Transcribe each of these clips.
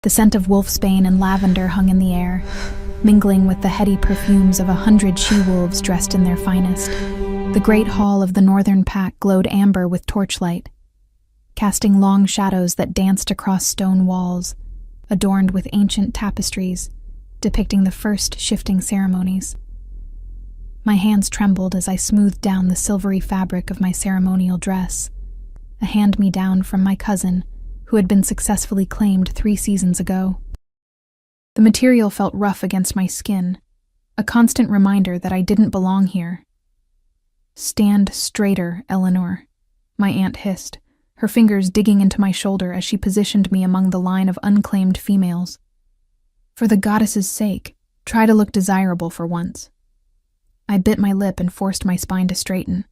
The scent of wolfsbane and lavender hung in the air, mingling with the heady perfumes of 100 she-wolves dressed in their finest. The great hall of the northern pack glowed amber with torchlight, casting long shadows that danced across stone walls, adorned with ancient tapestries depicting the first shifting ceremonies. My hands trembled as I smoothed down the silvery fabric of my ceremonial dress, a hand-me-down from my cousin, who had been successfully claimed 3 seasons ago. The material felt rough against my skin, a constant reminder that I didn't belong here. "Stand straighter, Eleanor," my aunt hissed, her fingers digging into my shoulder as she positioned me among the line of unclaimed females. "For the goddess's sake, try to look desirable for once." I bit my lip and forced my spine to straighten,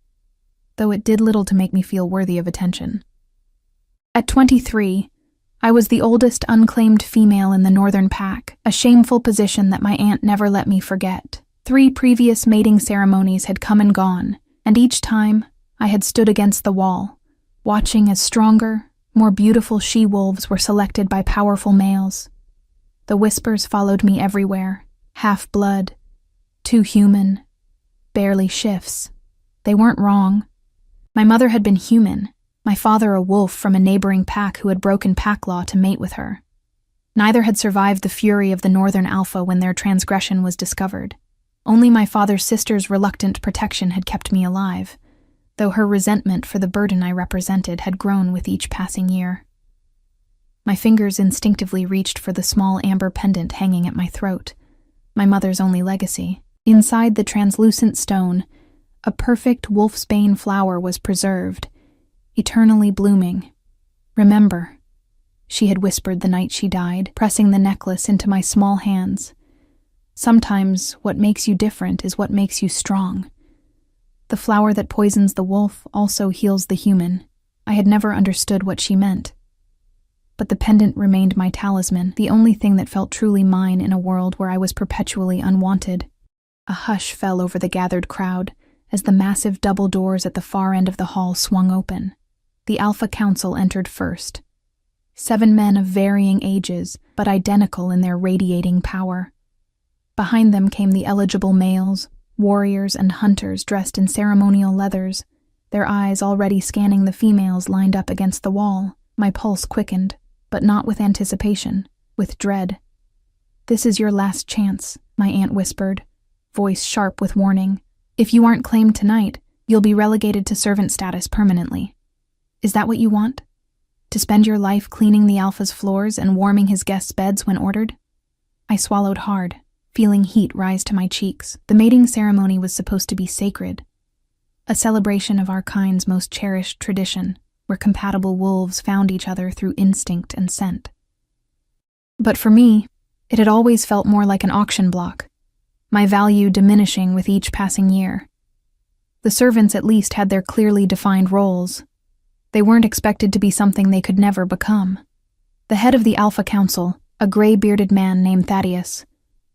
though it did little to make me feel worthy of attention. At 23, I was the oldest unclaimed female in the northern pack, a shameful position that my aunt never let me forget. 3 previous mating ceremonies had come and gone, and each time I had stood against the wall, watching as stronger, more beautiful she-wolves were selected by powerful males. The whispers followed me everywhere, half-blood, too human, barely shifts. They weren't wrong. My mother had been human, my father a wolf from a neighboring pack who had broken pack law to mate with her. Neither had survived the fury of the northern alpha when their transgression was discovered. Only my father's sister's reluctant protection had kept me alive, though her resentment for the burden I represented had grown with each passing year. My fingers instinctively reached for the small amber pendant hanging at my throat, my mother's only legacy. Inside the translucent stone, a perfect wolfsbane flower was preserved, eternally blooming. "Remember," she had whispered the night she died, pressing the necklace into my small hands. "Sometimes what makes you different is what makes you strong. The flower that poisons the wolf also heals the human." I had never understood what she meant, but the pendant remained my talisman, the only thing that felt truly mine in a world where I was perpetually unwanted. A hush fell over the gathered crowd as the massive double doors at the far end of the hall swung open. The Alpha Council entered first. 7 men of varying ages, but identical in their radiating power. Behind them came the eligible males, warriors and hunters dressed in ceremonial leathers, their eyes already scanning the females lined up against the wall. My pulse quickened, but not with anticipation, with dread. "This is your last chance," my aunt whispered, voice sharp with warning. "If you aren't claimed tonight, you'll be relegated to servant status permanently. Is that what you want? To spend your life cleaning the Alpha's floors and warming his guests' beds when ordered?" I swallowed hard, feeling heat rise to my cheeks. The mating ceremony was supposed to be sacred, a celebration of our kind's most cherished tradition, where compatible wolves found each other through instinct and scent. But for me, it had always felt more like an auction block, my value diminishing with each passing year. The servants at least had their clearly defined roles. They weren't expected to be something they could never become. The head of the Alpha Council, a gray-bearded man named Thaddeus,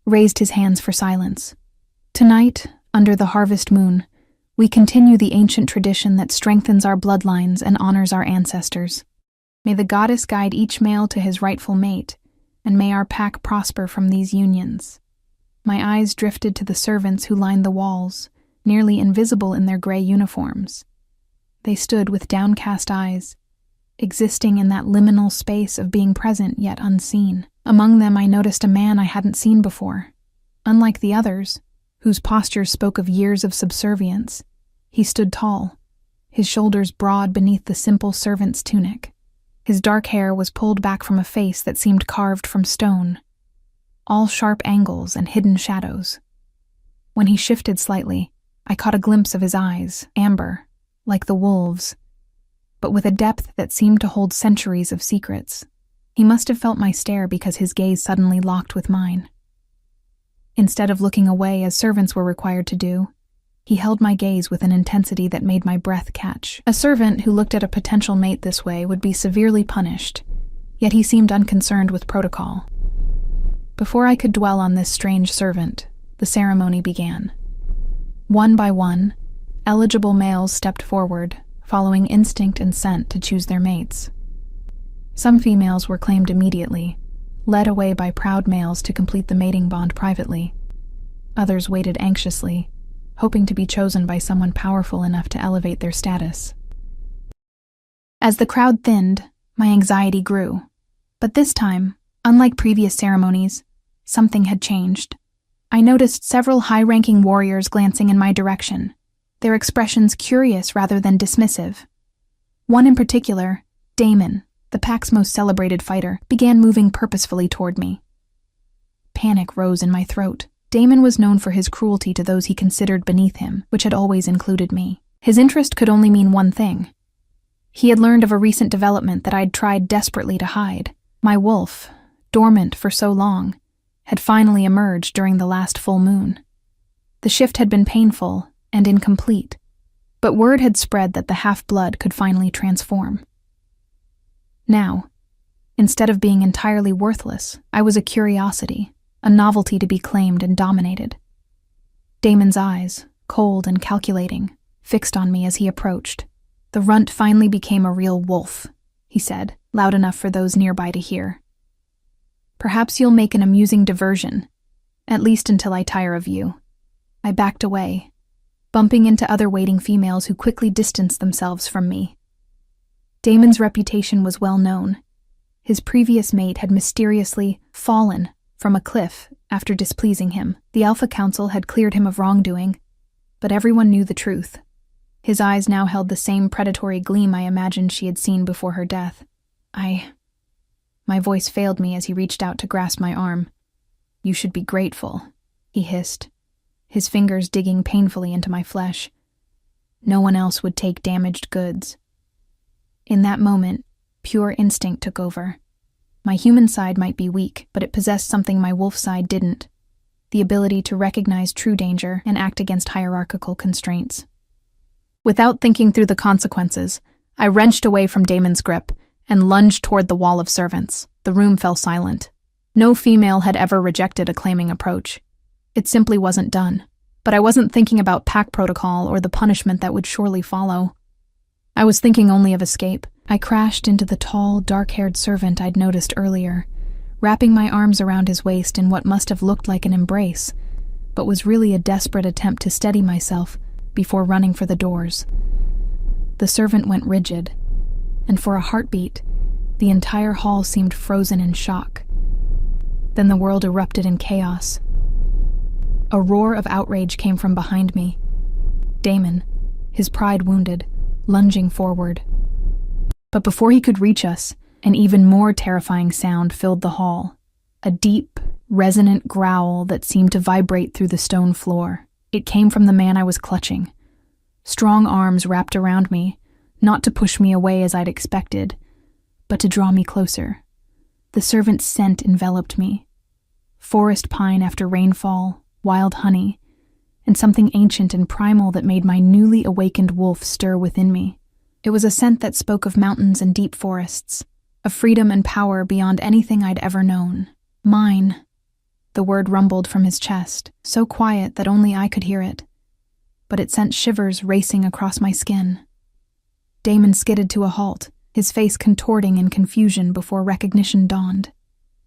raised his hands for silence. "Tonight, under the harvest moon, we continue the ancient tradition that strengthens our bloodlines and honors our ancestors. May the goddess guide each male to his rightful mate, and may our pack prosper from these unions." My eyes drifted to the servants who lined the walls, nearly invisible in their gray uniforms. They stood with downcast eyes, existing in that liminal space of being present yet unseen. Among them I noticed a man I hadn't seen before. Unlike the others, whose postures spoke of years of subservience, he stood tall, his shoulders broad beneath the simple servant's tunic. His dark hair was pulled back from a face that seemed carved from stone, all sharp angles and hidden shadows. When he shifted slightly, I caught a glimpse of his eyes, amber, like the wolves, but with a depth that seemed to hold centuries of secrets. He must have felt my stare because his gaze suddenly locked with mine. Instead of looking away as servants were required to do, he held my gaze with an intensity that made my breath catch. A servant who looked at a potential mate this way would be severely punished, yet he seemed unconcerned with protocol. Before I could dwell on this strange servant, the ceremony began. One by one, eligible males stepped forward, following instinct and scent to choose their mates. Some females were claimed immediately, led away by proud males to complete the mating bond privately. Others waited anxiously, hoping to be chosen by someone powerful enough to elevate their status. As the crowd thinned, my anxiety grew. But this time, unlike previous ceremonies, something had changed. I noticed several high-ranking warriors glancing in my direction, their expressions curious rather than dismissive. One in particular, Damon, the pack's most celebrated fighter, began moving purposefully toward me. Panic rose in my throat. Damon was known for his cruelty to those he considered beneath him, which had always included me. His interest could only mean one thing. He had learned of a recent development that I'd tried desperately to hide. My wolf, dormant for so long, had finally emerged during the last full moon. The shift had been painful and incomplete, but word had spread that the half-blood could finally transform. Now, instead of being entirely worthless, I was a curiosity, a novelty to be claimed and dominated. Damon's eyes, cold and calculating, fixed on me as he approached. "The runt finally became a real wolf," he said, loud enough for those nearby to hear. "Perhaps you'll make an amusing diversion, at least until I tire of you." I backed away, bumping into other waiting females who quickly distanced themselves from me. Damon's reputation was well known. His previous mate had mysteriously fallen from a cliff after displeasing him. The Alpha Council had cleared him of wrongdoing, but everyone knew the truth. His eyes now held the same predatory gleam I imagined she had seen before her death. My voice failed me as he reached out to grasp my arm. "You should be grateful," he hissed, his fingers digging painfully into my flesh. "No one else would take damaged goods." In that moment, pure instinct took over. My human side might be weak, but it possessed something my wolf side didn't: the ability to recognize true danger and act against hierarchical constraints. Without thinking through the consequences, I wrenched away from Damon's grip and lunged toward the wall of servants. The room fell silent. No female had ever rejected a claiming approach. It simply wasn't done. But I wasn't thinking about pack protocol or the punishment that would surely follow. I was thinking only of escape. I crashed into the tall, dark-haired servant I'd noticed earlier, wrapping my arms around his waist in what must have looked like an embrace, but was really a desperate attempt to steady myself before running for the doors. The servant went rigid, and for a heartbeat, the entire hall seemed frozen in shock. Then the world erupted in chaos. A roar of outrage came from behind me. Damon, his pride wounded, lunging forward. But before he could reach us, an even more terrifying sound filled the hall. A deep, resonant growl that seemed to vibrate through the stone floor. It came from the man I was clutching. Strong arms wrapped around me, not to push me away as I'd expected, but to draw me closer. The servant's scent enveloped me. Forest pine after rainfall, wild honey, and something ancient and primal that made my newly awakened wolf stir within me. It was a scent that spoke of mountains and deep forests, of freedom and power beyond anything I'd ever known. Mine. The word rumbled from his chest, so quiet that only I could hear it, but it sent shivers racing across my skin. Damon skidded to a halt, his face contorting in confusion before recognition dawned.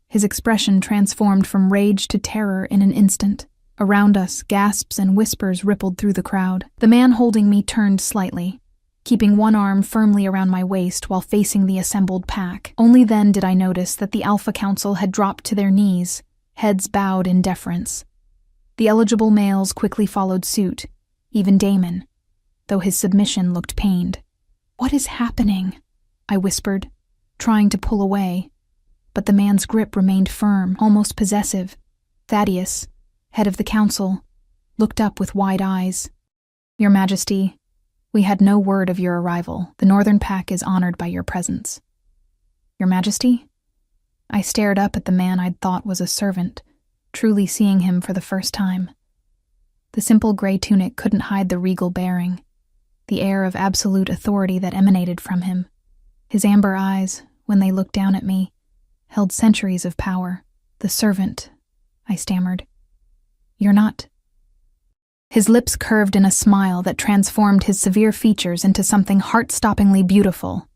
His expression transformed from rage to terror in an instant. Around us, gasps and whispers rippled through the crowd. The man holding me turned slightly, keeping one arm firmly around my waist while facing the assembled pack. Only then did I notice that the Alpha Council had dropped to their knees, heads bowed in deference. The eligible males quickly followed suit, even Damon, though his submission looked pained. "What is happening?" I whispered, trying to pull away, but the man's grip remained firm, almost possessive. Thaddeus, head of the council, looked up with wide eyes. "Your Majesty, we had no word of your arrival. The Northern Pack is honored by your presence." "Your Majesty?" I stared up at the man I'd thought was a servant, truly seeing him for the first time. The simple gray tunic couldn't hide the regal bearing, the air of absolute authority that emanated from him. His amber eyes, when they looked down at me, held centuries of power. "The servant," I stammered. "You're not." His lips curved in a smile that transformed his severe features into something heart-stoppingly beautiful.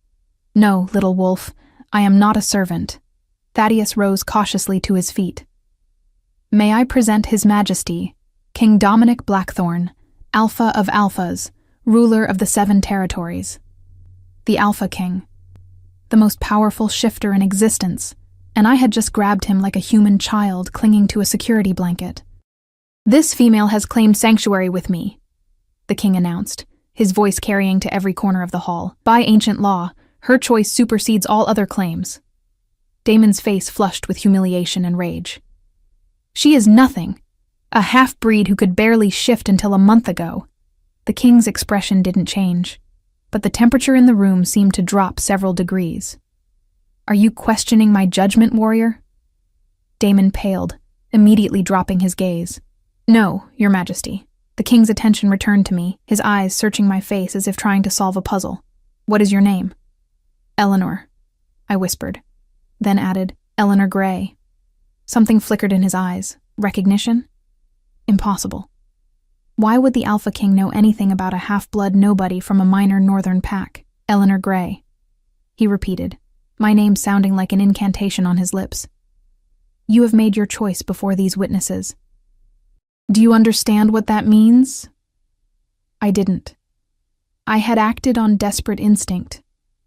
"No, little wolf, I am not a servant. Thaddeus rose cautiously to his feet. "May I present His Majesty, King Dominic Blackthorn, Alpha of Alphas, ruler of the 7 territories. The Alpha King. The most powerful shifter in existence, and I had just grabbed him like a human child clinging to a security blanket. This female has claimed sanctuary with me," the king announced, his voice carrying to every corner of the hall. "By ancient law, her choice supersedes all other claims." Damon's face flushed with humiliation and rage. "She is nothing. A half-breed who could barely shift until a month ago." The king's expression didn't change, but the temperature in the room seemed to drop several degrees. "Are you questioning my judgment, warrior?" Damon paled, immediately dropping his gaze. "No, Your Majesty." The king's attention returned to me, his eyes searching my face as if trying to solve a puzzle. "What is your name?" "Eleanor," I whispered, then added, "Eleanor Gray." Something flickered in his eyes. Recognition? Impossible. Why would the Alpha King know anything about a half-blood nobody from a minor northern pack? "Eleanor Gray," he repeated, my name sounding like an incantation on his lips. "You have made your choice before these witnesses. Do you understand what that means?" I didn't. I had acted on desperate instinct,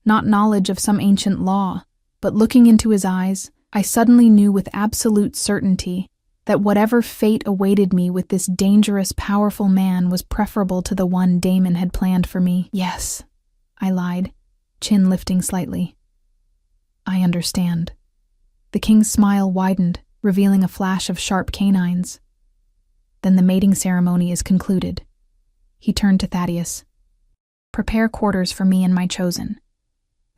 not knowledge of some ancient law, but looking into his eyes, I suddenly knew with absolute certainty that whatever fate awaited me with this dangerous, powerful man was preferable to the one Damon had planned for me. "Yes," I lied, chin lifting slightly. "I understand." The king's smile widened, revealing a flash of sharp canines. "Then the mating ceremony is concluded." He turned to Thaddeus. "Prepare quarters for me and my chosen.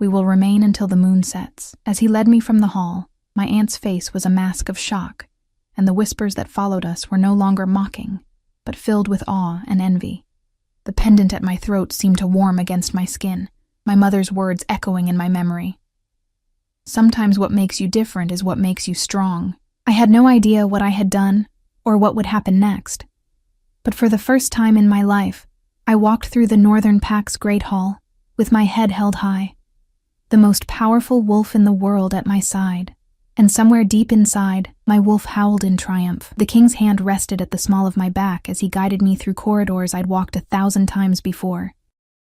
We will remain until the moon sets." As he led me from the hall, my aunt's face was a mask of shock, and the whispers that followed us were no longer mocking, but filled with awe and envy. The pendant at my throat seemed to warm against my skin, my mother's words echoing in my memory. "Sometimes what makes you different is what makes you strong." I had no idea what I had done or what would happen next. But for the first time in my life, I walked through the Northern Pack's Great Hall, with my head held high, the most powerful wolf in the world at my side, and somewhere deep inside, my wolf howled in triumph. The king's hand rested at the small of my back as he guided me through corridors I'd walked 1,000 times before.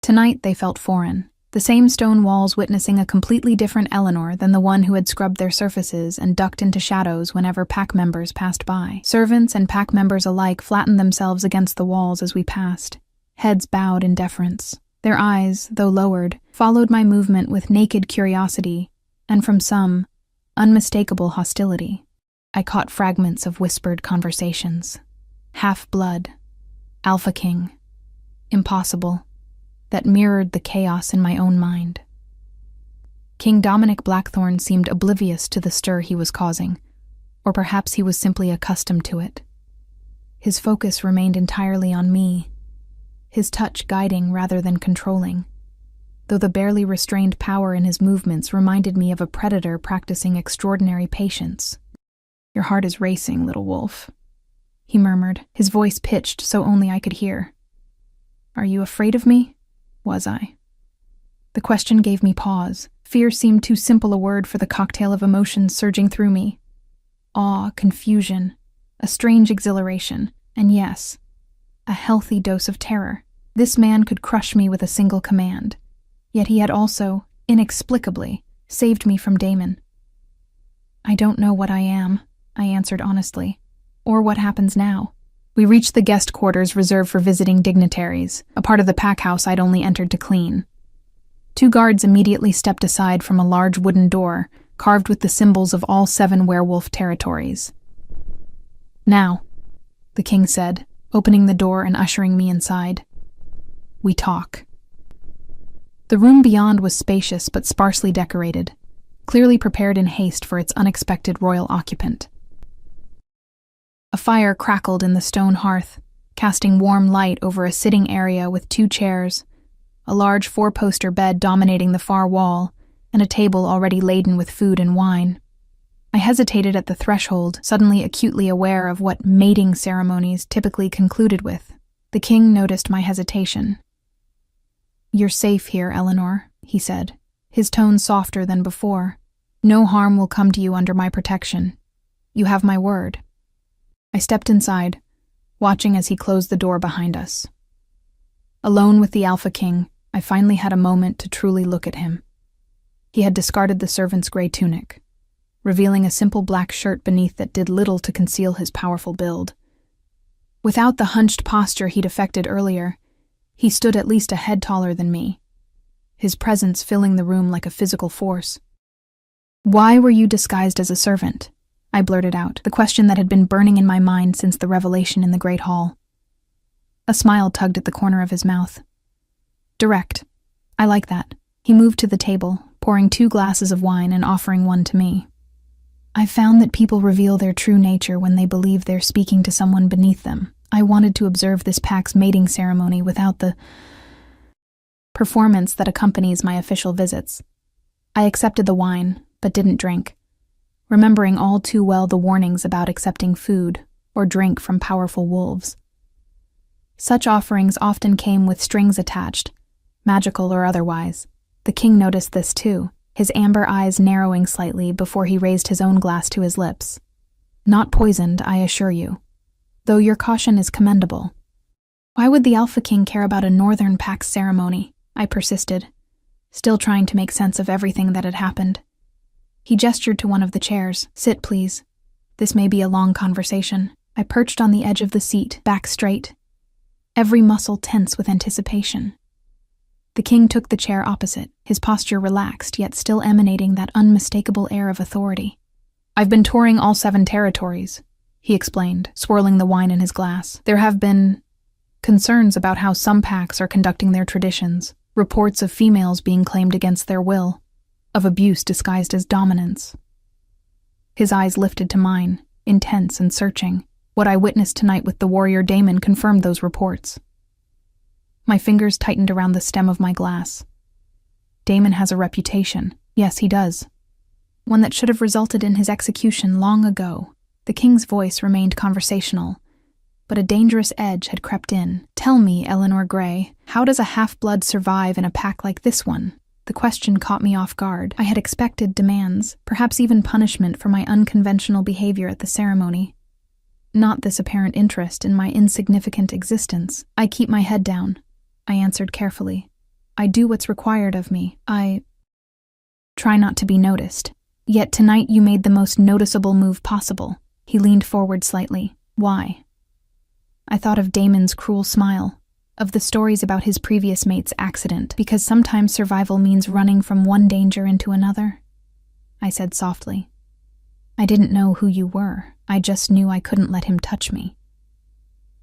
Tonight they felt foreign, the same stone walls witnessing a completely different Eleanor than the one who had scrubbed their surfaces and ducked into shadows whenever pack members passed by. Servants and pack members alike flattened themselves against the walls as we passed, heads bowed in deference. Their eyes, though lowered, followed my movement with naked curiosity, and from some, unmistakable hostility. I caught fragments of whispered conversations. Half-blood, Alpha King, impossible, that mirrored the chaos in my own mind. King Dominic Blackthorn seemed oblivious to the stir he was causing, or perhaps he was simply accustomed to it. His focus remained entirely on me, his touch guiding rather than controlling, though the barely restrained power in his movements reminded me of a predator practicing extraordinary patience. "Your heart is racing, little wolf," he murmured, his voice pitched so only I could hear. "Are you afraid of me? Was I?" The question gave me pause. Fear seemed too simple a word for the cocktail of emotions surging through me. Awe, confusion, a strange exhilaration, and yes, a healthy dose of terror. This man could crush me with a single command, yet he had also, inexplicably, saved me from Damon. "I don't know what I am," I answered honestly, "or what happens now." We reached the guest quarters reserved for visiting dignitaries, a part of the pack house I'd only entered to clean. 2 guards immediately stepped aside from a large wooden door, carved with the symbols of all 7 werewolf territories. "Now," the king said, opening the door and ushering me inside. "We talk." The room beyond was spacious but sparsely decorated, clearly prepared in haste for its unexpected royal occupant. A fire crackled in the stone hearth, casting warm light over a sitting area with 2 chairs, a large 4-poster bed dominating the far wall, and a table already laden with food and wine. I hesitated at the threshold, suddenly acutely aware of what mating ceremonies typically concluded with. The king noticed my hesitation. "You're safe here, Eleanor," he said, his tone softer than before. No harm will come to you under my protection. You have my word. I stepped inside, watching as he closed the door behind us. Alone with the Alpha King, I finally had a moment to truly look at him. He had discarded the servant's gray tunic, revealing a simple black shirt beneath that did little to conceal his powerful build. Without the hunched posture he'd affected earlier, he stood at least a head taller than me, his presence filling the room like a physical force. "Why were you disguised as a servant?" I blurted out, the question that had been burning in my mind since the revelation in the Great Hall. A smile tugged at the corner of his mouth. Direct. I like that. He moved to the table, pouring 2 glasses of wine and offering one to me. I've found that people reveal their true nature when they believe they're speaking to someone beneath them. I wanted to observe this pack's mating ceremony without the performance that accompanies my official visits. I accepted the wine, but didn't drink, remembering all too well the warnings about accepting food or drink from powerful wolves. Such offerings often came with strings attached, magical or otherwise. The king noticed this too, his amber eyes narrowing slightly before he raised his own glass to his lips. Not poisoned, I assure you, though your caution is commendable. Why would the Alpha King care about a Northern Pact ceremony? I persisted, still trying to make sense of everything that had happened. He gestured to one of the chairs. Sit, please. This may be a long conversation. I perched on the edge of the seat, back straight, every muscle tense with anticipation. The king took the chair opposite, his posture relaxed, yet still emanating that unmistakable air of authority. I've been touring all 7 territories, he explained, swirling the wine in his glass. There have been concerns about how some packs are conducting their traditions, reports of females being claimed against their will, of abuse disguised as dominance. His eyes lifted to mine, intense and searching. What I witnessed tonight with the warrior Damon confirmed those reports. My fingers tightened around the stem of my glass. Damon has a reputation. Yes, he does. One that should have resulted in his execution long ago. The king's voice remained conversational, but a dangerous edge had crept in. Tell me, Eleanor Gray, how does a half-blood survive in a pack like this one? The question caught me off guard. I had expected demands, perhaps even punishment for my unconventional behavior at the ceremony. Not this apparent interest in my insignificant existence. I keep my head down, I answered carefully. I do what's required of me. I try not to be noticed. Yet tonight you made the most noticeable move possible. He leaned forward slightly. Why? I thought of Damon's cruel smile, of the stories about his previous mate's accident, because sometimes survival means running from one danger into another. I said softly. I didn't know who you were. I just knew I couldn't let him touch me.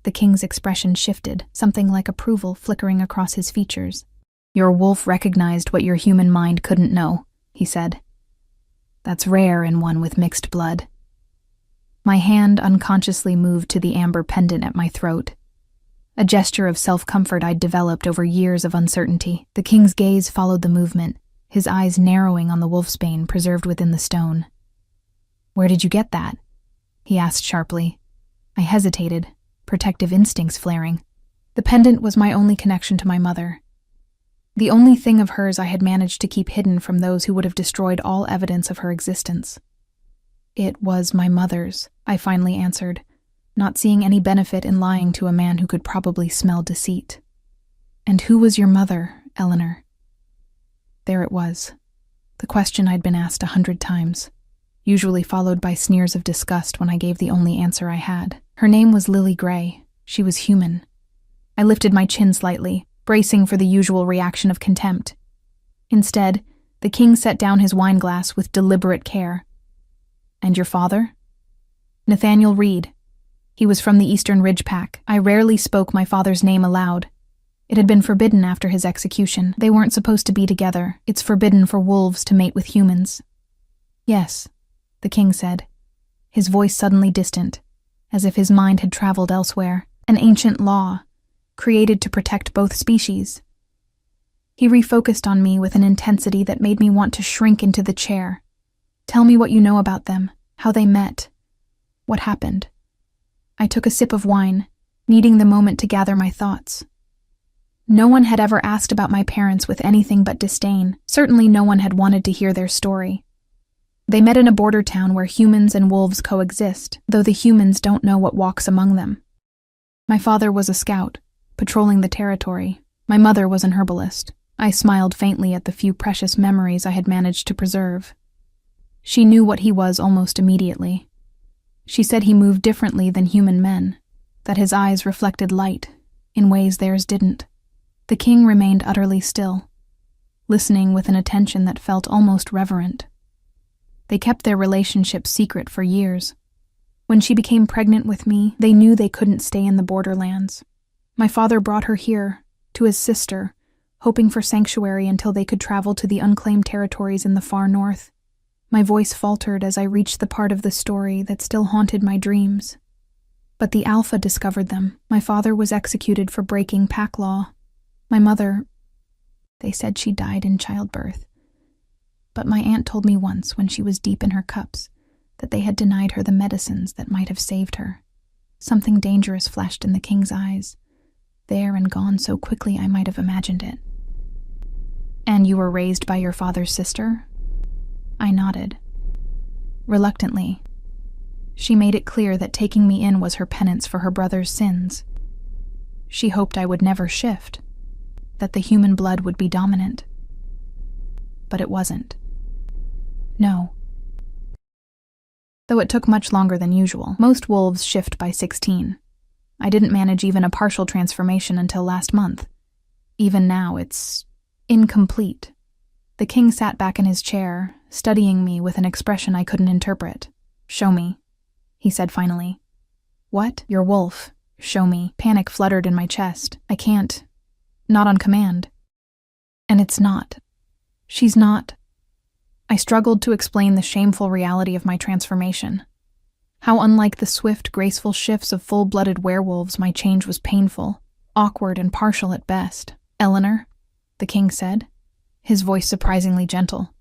The king's expression shifted, something like approval flickering across his features. Your wolf recognized what your human mind couldn't know, he said. That's rare in one with mixed blood. My hand unconsciously moved to the amber pendant at my throat, a gesture of self-comfort I'd developed over years of uncertainty. The king's gaze followed the movement, his eyes narrowing on the wolfsbane preserved within the stone. Where did you get that? He asked sharply. I hesitated, protective instincts flaring. The pendant was my only connection to my mother. The only thing of hers I had managed to keep hidden from those who would have destroyed all evidence of her existence. It was my mother's, I finally answered, not seeing any benefit in lying to a man who could probably smell deceit. And who was your mother, Eleanor? There it was, the question I'd been asked 100 times, usually followed by sneers of disgust when I gave the only answer I had. Her name was Lily Gray. She was human. I lifted my chin slightly, bracing for the usual reaction of contempt. Instead, the king set down his wine glass with deliberate care. And your father? Nathaniel Reed. He was from the Eastern Ridge Pack. I rarely spoke my father's name aloud. It had been forbidden after his execution. They weren't supposed to be together. It's forbidden for wolves to mate with humans. Yes, the king said, his voice suddenly distant, as if his mind had traveled elsewhere. An ancient law, created to protect both species. He refocused on me with an intensity that made me want to shrink into the chair. Tell me what you know about them, how they met, what happened. I took a sip of wine, needing the moment to gather my thoughts. No one had ever asked about my parents with anything but disdain. Certainly no one had wanted to hear their story. They met in a border town where humans and wolves coexist, though the humans don't know what walks among them. My father was a scout, patrolling the territory. My mother was an herbalist. I smiled faintly at the few precious memories I had managed to preserve. She knew what he was almost immediately. She said he moved differently than human men, that his eyes reflected light in ways theirs didn't. The king remained utterly still, listening with an attention that felt almost reverent. They kept their relationship secret for years. When she became pregnant with me, they knew they couldn't stay in the borderlands. My father brought her here, to his sister, hoping for sanctuary until they could travel to the unclaimed territories in the far north. My voice faltered as I reached the part of the story that still haunted my dreams. But the Alpha discovered them. My father was executed for breaking pack law. My mother, they said she died in childbirth. But my aunt told me once, when she was deep in her cups, that they had denied her the medicines that might have saved her. Something dangerous flashed in the king's eyes, there and gone so quickly I might have imagined it. And you were raised by your father's sister? I nodded. Reluctantly. She made it clear that taking me in was her penance for her brother's sins. She hoped I would never shift, that the human blood would be dominant. But it wasn't. No. Though it took much longer than usual. Most wolves shift by 16. I didn't manage even a partial transformation until last month. Even now, it's incomplete. The king sat back in his chair, studying me with an expression I couldn't interpret. Show me, he said finally. What? Your wolf. Show me. Panic fluttered in my chest. I can't. Not on command. And it's not. She's not. I struggled to explain the shameful reality of my transformation. How unlike the swift, graceful shifts of full-blooded werewolves, my change was painful, awkward, and partial at best. Eleanor, the king said, his voice surprisingly gentle.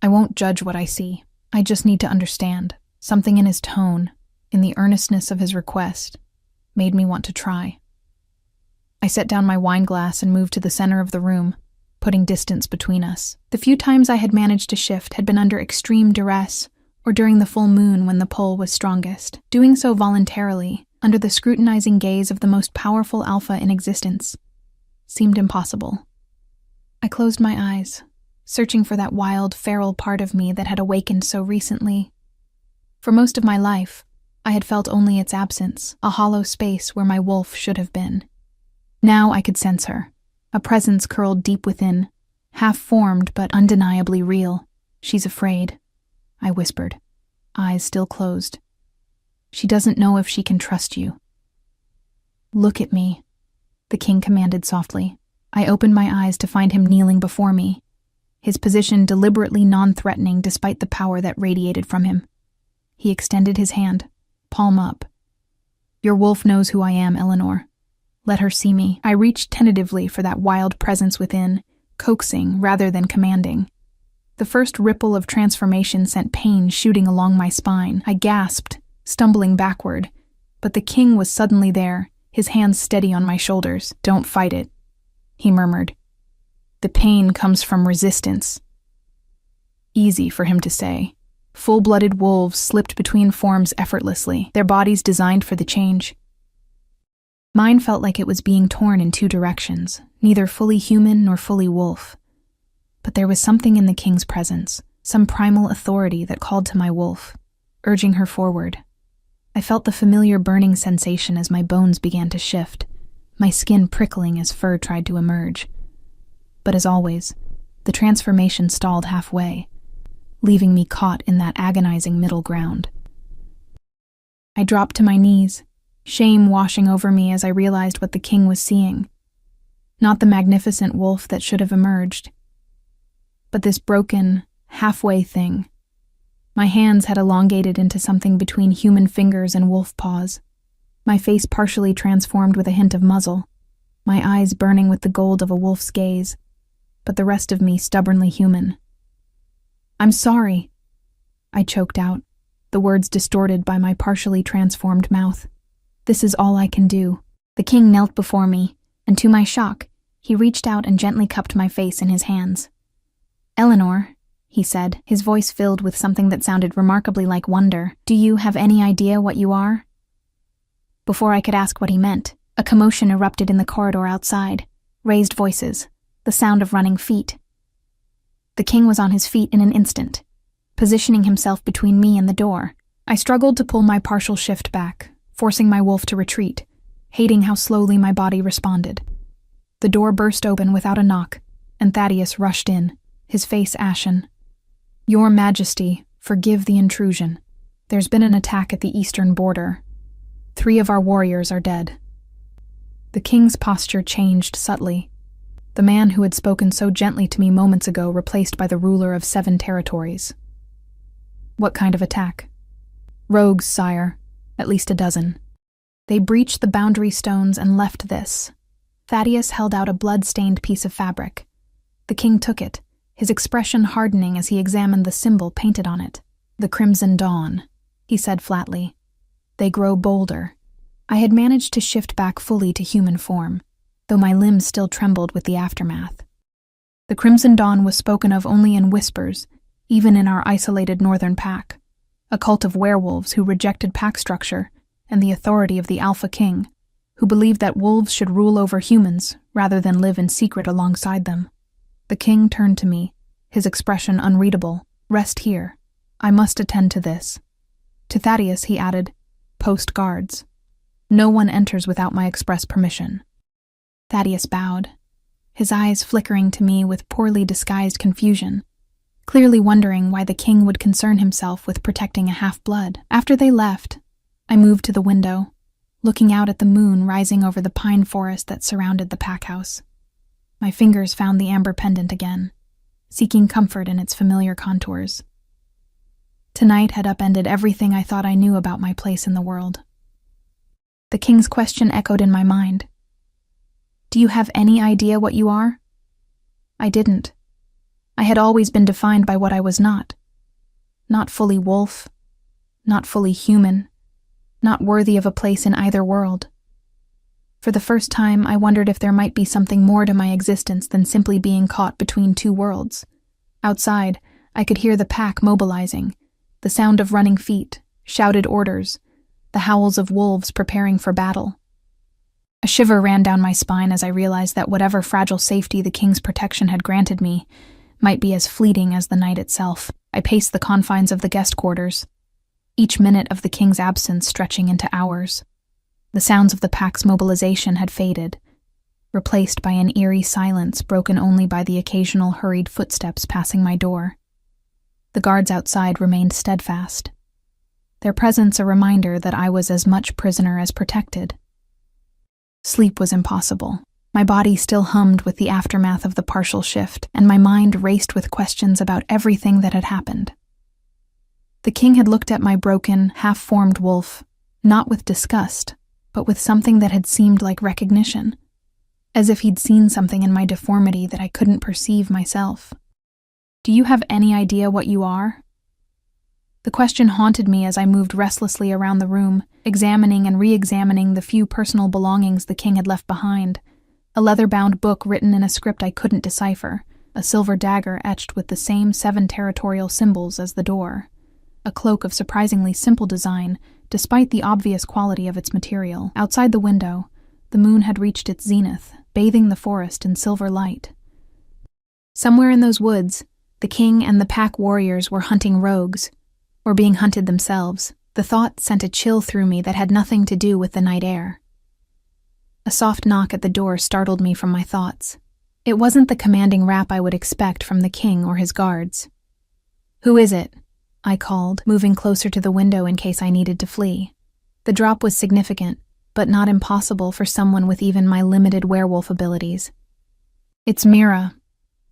I won't judge what I see. I just need to understand. Something in his tone, in the earnestness of his request, made me want to try. I set down my wine glass and moved to the center of the room, putting distance between us. The few times I had managed to shift had been under extreme duress, or during the full moon when the pull was strongest. Doing so voluntarily, under the scrutinizing gaze of the most powerful alpha in existence, seemed impossible. I closed my eyes, searching for that wild, feral part of me that had awakened so recently. For most of my life, I had felt only its absence, a hollow space where my wolf should have been. Now I could sense her, a presence curled deep within, half-formed but undeniably real. She's afraid, I whispered, eyes still closed. She doesn't know if she can trust you. Look at me, the king commanded softly. I opened my eyes to find him kneeling before me, his position deliberately non-threatening despite the power that radiated from him. He extended his hand, palm up. Your wolf knows who I am, Eleanor. Let her see me. I reached tentatively for that wild presence within, coaxing rather than commanding. The first ripple of transformation sent pain shooting along my spine. I gasped, stumbling backward, but the king was suddenly there, his hands steady on my shoulders. Don't fight it, he murmured. The pain comes from resistance. Easy for him to say. Full-blooded wolves slipped between forms effortlessly, their bodies designed for the change. Mine felt like it was being torn in two directions, neither fully human nor fully wolf. But there was something in the king's presence, some primal authority that called to my wolf, urging her forward. I felt the familiar burning sensation as my bones began to shift, my skin prickling as fur tried to emerge. But as always, the transformation stalled halfway, leaving me caught in that agonizing middle ground. I dropped to my knees, shame washing over me as I realized what the king was seeing. Not the magnificent wolf that should have emerged, but this broken, halfway thing. My hands had elongated into something between human fingers and wolf paws, my face partially transformed with a hint of muzzle, my eyes burning with the gold of a wolf's gaze, but the rest of me stubbornly human. I'm sorry, I choked out, the words distorted by my partially transformed mouth. This is all I can do. The king knelt before me, and to my shock, he reached out and gently cupped my face in his hands. Eleanor, he said, his voice filled with something that sounded remarkably like wonder. Do you have any idea what you are? Before I could ask what he meant, a commotion erupted in the corridor outside. Raised voices, the sound of running feet. The king was on his feet in an instant, positioning himself between me and the door. I struggled to pull my partial shift back, forcing my wolf to retreat, hating how slowly my body responded. The door burst open without a knock, and Thaddeus rushed in, his face ashen. Your Majesty, forgive the intrusion. There's been an attack at the eastern border. 3 of our warriors are dead. The king's posture changed subtly. The man who had spoken so gently to me moments ago replaced by the ruler of 7 territories. What kind of attack? Rogues, sire. At least a dozen. They breached the boundary stones and left this. Thaddeus held out a blood-stained piece of fabric. The king took it, his expression hardening as he examined the symbol painted on it. The Crimson Dawn, he said flatly. They grow bolder. I had managed to shift back fully to human form, though my limbs still trembled with the aftermath. The Crimson Dawn was spoken of only in whispers, even in our isolated northern pack, a cult of werewolves who rejected pack structure and the authority of the Alpha King, who believed that wolves should rule over humans rather than live in secret alongside them. The king turned to me, his expression unreadable. Rest here. I must attend to this. To Thaddeus, he added, Post guards. No one enters without my express permission. Thaddeus bowed, his eyes flickering to me with poorly disguised confusion, clearly wondering why the king would concern himself with protecting a half-blood. After they left, I moved to the window, looking out at the moon rising over the pine forest that surrounded the pack house. My fingers found the amber pendant again, seeking comfort in its familiar contours. Tonight had upended everything I thought I knew about my place in the world. The king's question echoed in my mind. Do you have any idea what you are? I didn't. I had always been defined by what I was not. Not fully wolf, not fully human, not worthy of a place in either world. For the first time, I wondered if there might be something more to my existence than simply being caught between 2 worlds. Outside, I could hear the pack mobilizing, the sound of running feet, shouted orders, the howls of wolves preparing for battle. A shiver ran down my spine as I realized that whatever fragile safety the king's protection had granted me might be as fleeting as the night itself. I paced the confines of the guest quarters, each minute of the king's absence stretching into hours. The sounds of the pack's mobilization had faded, replaced by an eerie silence broken only by the occasional hurried footsteps passing my door. The guards outside remained steadfast, their presence a reminder that I was as much prisoner as protected. Sleep was impossible. My body still hummed with the aftermath of the partial shift, and my mind raced with questions about everything that had happened. The king had looked at my broken, half-formed wolf, not with disgust, but with something that had seemed like recognition, as if he'd seen something in my deformity that I couldn't perceive myself. Do you have any idea what you are? The question haunted me as I moved restlessly around the room, examining and re-examining the few personal belongings the king had left behind. A leather-bound book written in a script I couldn't decipher, a silver dagger etched with the same 7 territorial symbols as the door, a cloak of surprisingly simple design, despite the obvious quality of its material. Outside the window, the moon had reached its zenith, bathing the forest in silver light. Somewhere in those woods, the king and the pack warriors were hunting rogues, or being hunted themselves. The thought sent a chill through me that had nothing to do with the night air. A soft knock at the door startled me from my thoughts. It wasn't the commanding rap I would expect from the king or his guards. "Who is it?" I called, moving closer to the window in case I needed to flee. The drop was significant, but not impossible for someone with even my limited werewolf abilities. "It's Mira,"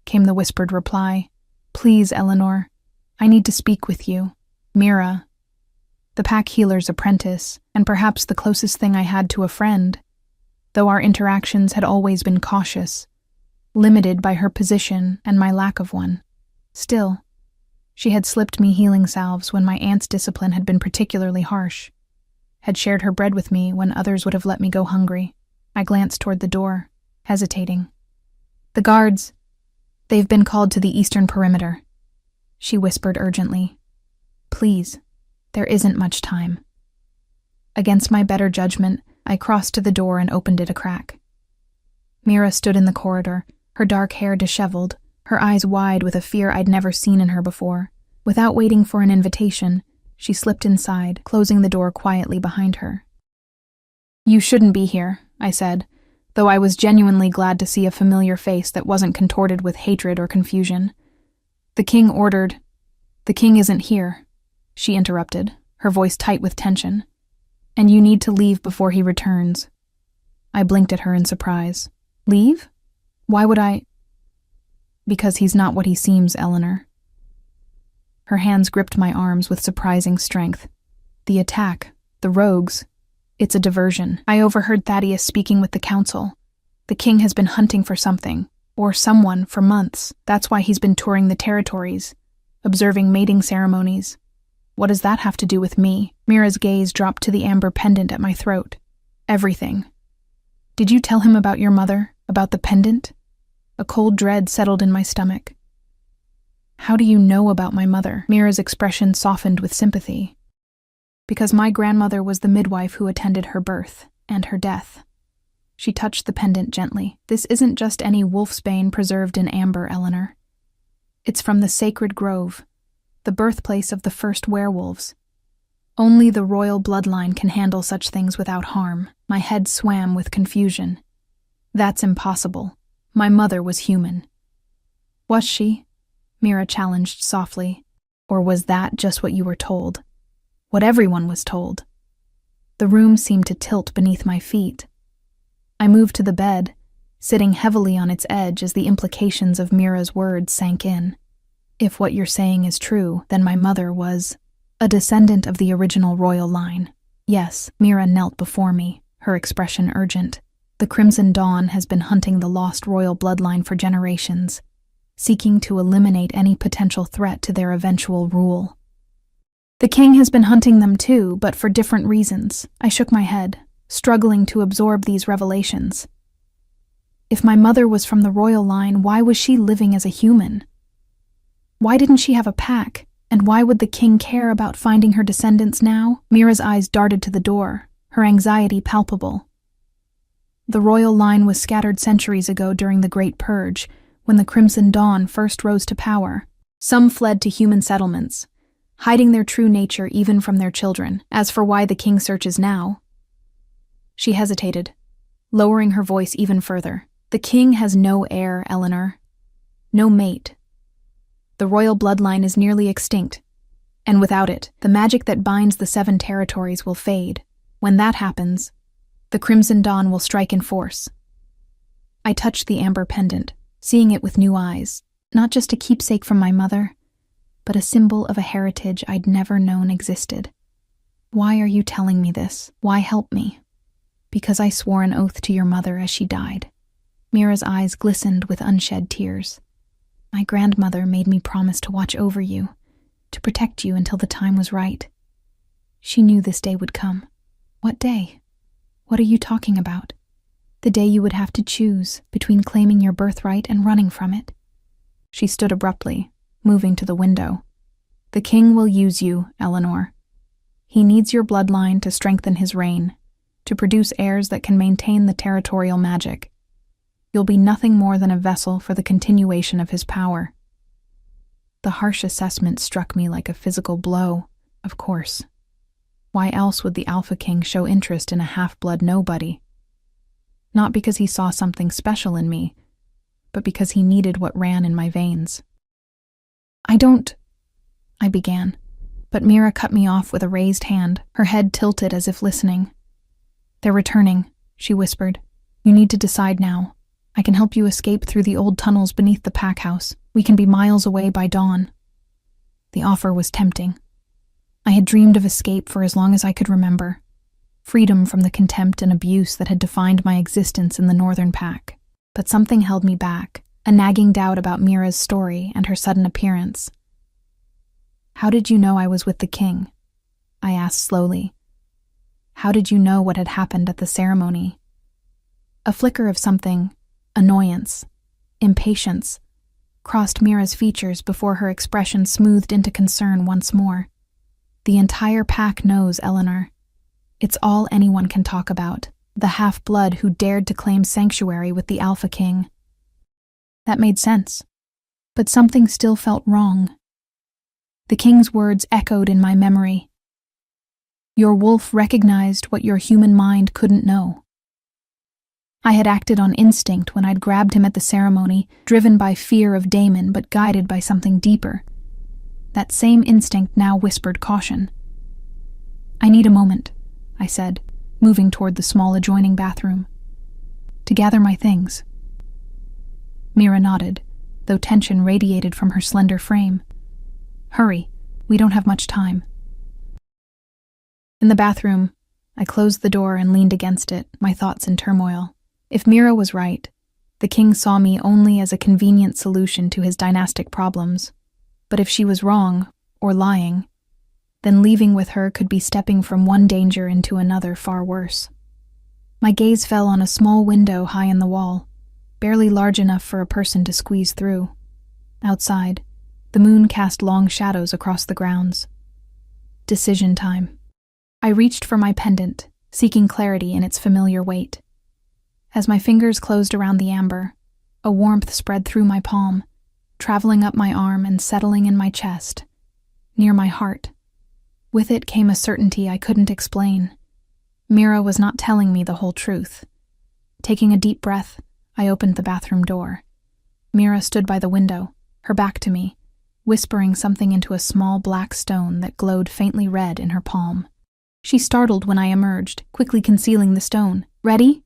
came the whispered reply. "Please, Eleanor, I need to speak with you." Mira, the pack healer's apprentice, and perhaps the closest thing I had to a friend, though our interactions had always been cautious, limited by her position and my lack of one. Still, she had slipped me healing salves when my aunt's discipline had been particularly harsh, had shared her bread with me when others would have let me go hungry. I glanced toward the door, hesitating. "The guards, they've been called to the eastern perimeter." she whispered urgently. Please, there isn't much time. Against my better judgment, I crossed to the door and opened it a crack. Mira stood in the corridor, her dark hair disheveled, her eyes wide with a fear I'd never seen in her before. Without waiting for an invitation, she slipped inside, closing the door quietly behind her. You shouldn't be here, I said, though I was genuinely glad to see a familiar face that wasn't contorted with hatred or confusion. The king ordered. The king isn't here, she interrupted, her voice tight with tension. And you need to leave before he returns. I blinked at her in surprise. Leave? Why would I? Because he's not what he seems, Eleanor. Her hands gripped my arms with surprising strength. The attack, the rogues, it's a diversion. I overheard Thaddeus speaking with the council. The king has been hunting for something, or someone, for months. That's why he's been touring the territories, observing mating ceremonies. What does that have to do with me? Mira's gaze dropped to the amber pendant at my throat. Everything. Did you tell him about your mother? About the pendant? A cold dread settled in my stomach. How do you know about my mother? Mira's expression softened with sympathy. Because my grandmother was the midwife who attended her birth and her death. She touched the pendant gently. This isn't just any wolfsbane preserved in amber, Eleanor. It's from the sacred grove, the birthplace of the first werewolves. Only the royal bloodline can handle such things without harm. My head swam with confusion. That's impossible. My mother was human. Was she? Mira challenged softly. Or was that just what you were told? What everyone was told? The room seemed to tilt beneath my feet. I moved to the bed, sitting heavily on its edge as the implications of Mira's words sank in. If what you're saying is true, then my mother was a descendant of the original royal line. Yes, Mira knelt before me, her expression urgent. The Crimson Dawn has been hunting the lost royal bloodline for generations, seeking to eliminate any potential threat to their eventual rule. The king has been hunting them too, but for different reasons. I shook my head, struggling to absorb these revelations. If my mother was from the royal line, why was she living as a human? Why didn't she have a pack, and why would the king care about finding her descendants now? Mira's eyes darted to the door, her anxiety palpable. The royal line was scattered centuries ago during the Great Purge, when the Crimson Dawn first rose to power. Some fled to human settlements, hiding their true nature even from their children. As for why the king searches now, she hesitated, lowering her voice even further. The king has no heir, Eleanor. No mate. The royal bloodline is nearly extinct, and without it, the magic that binds the 7 territories will fade. When that happens, the Crimson Dawn will strike in force. I touched the amber pendant, seeing it with new eyes, not just a keepsake from my mother, but a symbol of a heritage I'd never known existed. Why are you telling me this? Why help me? Because I swore an oath to your mother as she died. Mira's eyes glistened with unshed tears. My grandmother made me promise to watch over you, to protect you until the time was right. She knew this day would come. What day? What are you talking about? The day you would have to choose between claiming your birthright and running from it. She stood abruptly, moving to the window. The king will use you, Eleanor. He needs your bloodline to strengthen his reign, to produce heirs that can maintain the territorial magic. You'll be nothing more than a vessel for the continuation of his power. The harsh assessment struck me like a physical blow, of course. Why else would the Alpha King show interest in a half-blood nobody? Not because he saw something special in me, but because he needed what ran in my veins. I began, but Mira cut me off with a raised hand, her head tilted as if listening. They're returning, she whispered. You need to decide now. I can help you escape through the old tunnels beneath the pack house. We can be miles away by dawn. The offer was tempting. I had dreamed of escape for as long as I could remember. Freedom from the contempt and abuse that had defined my existence in the northern pack. But something held me back, a nagging doubt about Mira's story and her sudden appearance. How did you know I was with the king? I asked slowly. How did you know what had happened at the ceremony? A flicker of something, annoyance, impatience, crossed Mira's features before her expression smoothed into concern once more. The entire pack knows, Eleanor. It's all anyone can talk about. The half-blood who dared to claim sanctuary with the Alpha King. That made sense, but something still felt wrong. The king's words echoed in my memory. Your wolf recognized what your human mind couldn't know. I had acted on instinct when I'd grabbed him at the ceremony, driven by fear of Damon but guided by something deeper. That same instinct now whispered caution. I need a moment, I said, moving toward the small adjoining bathroom, to gather my things. Mira nodded, though tension radiated from her slender frame. Hurry, we don't have much time. In the bathroom, I closed the door and leaned against it, my thoughts in turmoil. If Mira was right, the king saw me only as a convenient solution to his dynastic problems. But if she was wrong, or lying, then leaving with her could be stepping from one danger into another far worse. My gaze fell on a small window high in the wall, barely large enough for a person to squeeze through. Outside, the moon cast long shadows across the grounds. Decision time. I reached for my pendant, seeking clarity in its familiar weight. As my fingers closed around the amber, a warmth spread through my palm, traveling up my arm and settling in my chest, near my heart. With it came a certainty I couldn't explain. Mira was not telling me the whole truth. Taking a deep breath, I opened the bathroom door. Mira stood by the window, her back to me, whispering something into a small black stone that glowed faintly red in her palm. She startled when I emerged, quickly concealing the stone. Ready?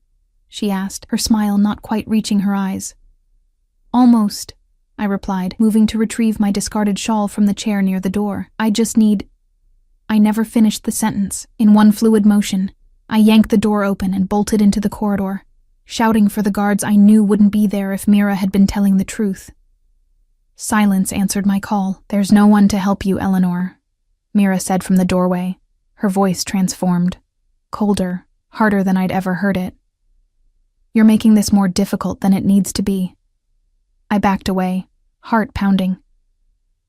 She asked, her smile not quite reaching her eyes. Almost, I replied, moving to retrieve my discarded shawl from the chair near the door. I never finished the sentence. In one fluid motion, I yanked the door open and bolted into the corridor, shouting for the guards I knew wouldn't be there if Mira had been telling the truth. Silence answered my call. There's no one to help you, Eleanor, Mira said from the doorway, her voice transformed, colder, harder than I'd ever heard it. You're making this more difficult than it needs to be. I backed away, heart pounding.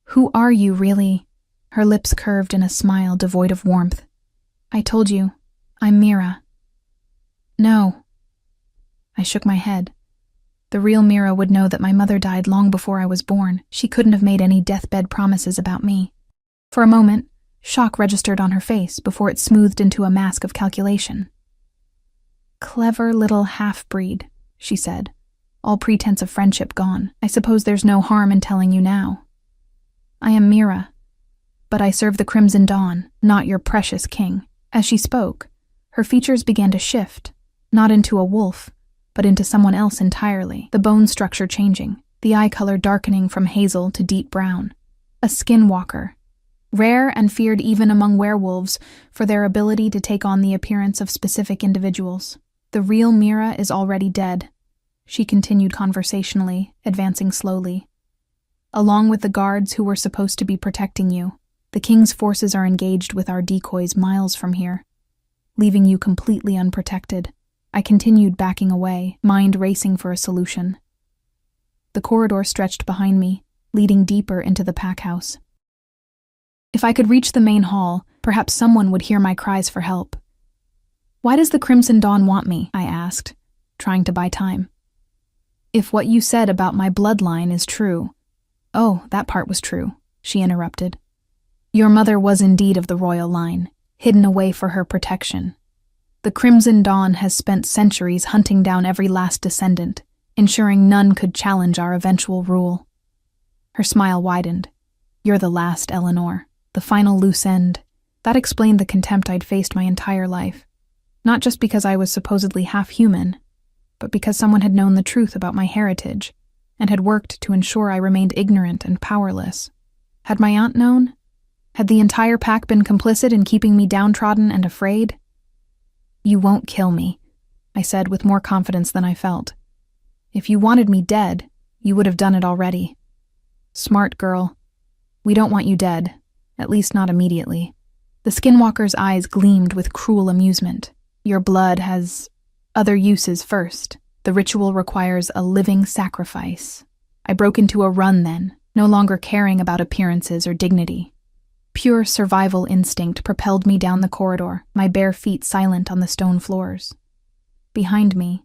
Who are you, really? Her lips curved in a smile devoid of warmth. I told you, I'm Mira. No. I shook my head. The real Mira would know that my mother died long before I was born. She couldn't have made any deathbed promises about me. For a moment, shock registered on her face before it smoothed into a mask of calculation. Clever little half-breed, she said, all pretense of friendship gone. I suppose there's no harm in telling you now. I am Mira, but I serve the Crimson Dawn, not your precious king. As she spoke, her features began to shift, not into a wolf, but into someone else entirely, the bone structure changing, the eye color darkening from hazel to deep brown. A skinwalker, rare and feared even among werewolves for their ability to take on the appearance of specific individuals. The real Mira is already dead, she continued conversationally, advancing slowly. Along with the guards who were supposed to be protecting you, the king's forces are engaged with our decoys miles from here, leaving you completely unprotected. I continued backing away, mind racing for a solution. The corridor stretched behind me, leading deeper into the pack house. If I could reach the main hall, perhaps someone would hear my cries for help. Why does the Crimson Dawn want me? I asked, trying to buy time. If what you said about my bloodline is true. Oh, that part was true, she interrupted. Your mother was indeed of the royal line, hidden away for her protection. The Crimson Dawn has spent centuries hunting down every last descendant, ensuring none could challenge our eventual rule. Her smile widened. You're the last, Eleanor, the final loose end. That explained the contempt I'd faced my entire life. Not just because I was supposedly half-human, but because someone had known the truth about my heritage and had worked to ensure I remained ignorant and powerless. Had my aunt known? Had the entire pack been complicit in keeping me downtrodden and afraid? You won't kill me, I said with more confidence than I felt. If you wanted me dead, you would have done it already. Smart girl. We don't want you dead, at least not immediately. The skinwalker's eyes gleamed with cruel amusement. Your blood has other uses first. The ritual requires a living sacrifice. I broke into a run then, no longer caring about appearances or dignity. Pure survival instinct propelled me down the corridor, my bare feet silent on the stone floors. Behind me,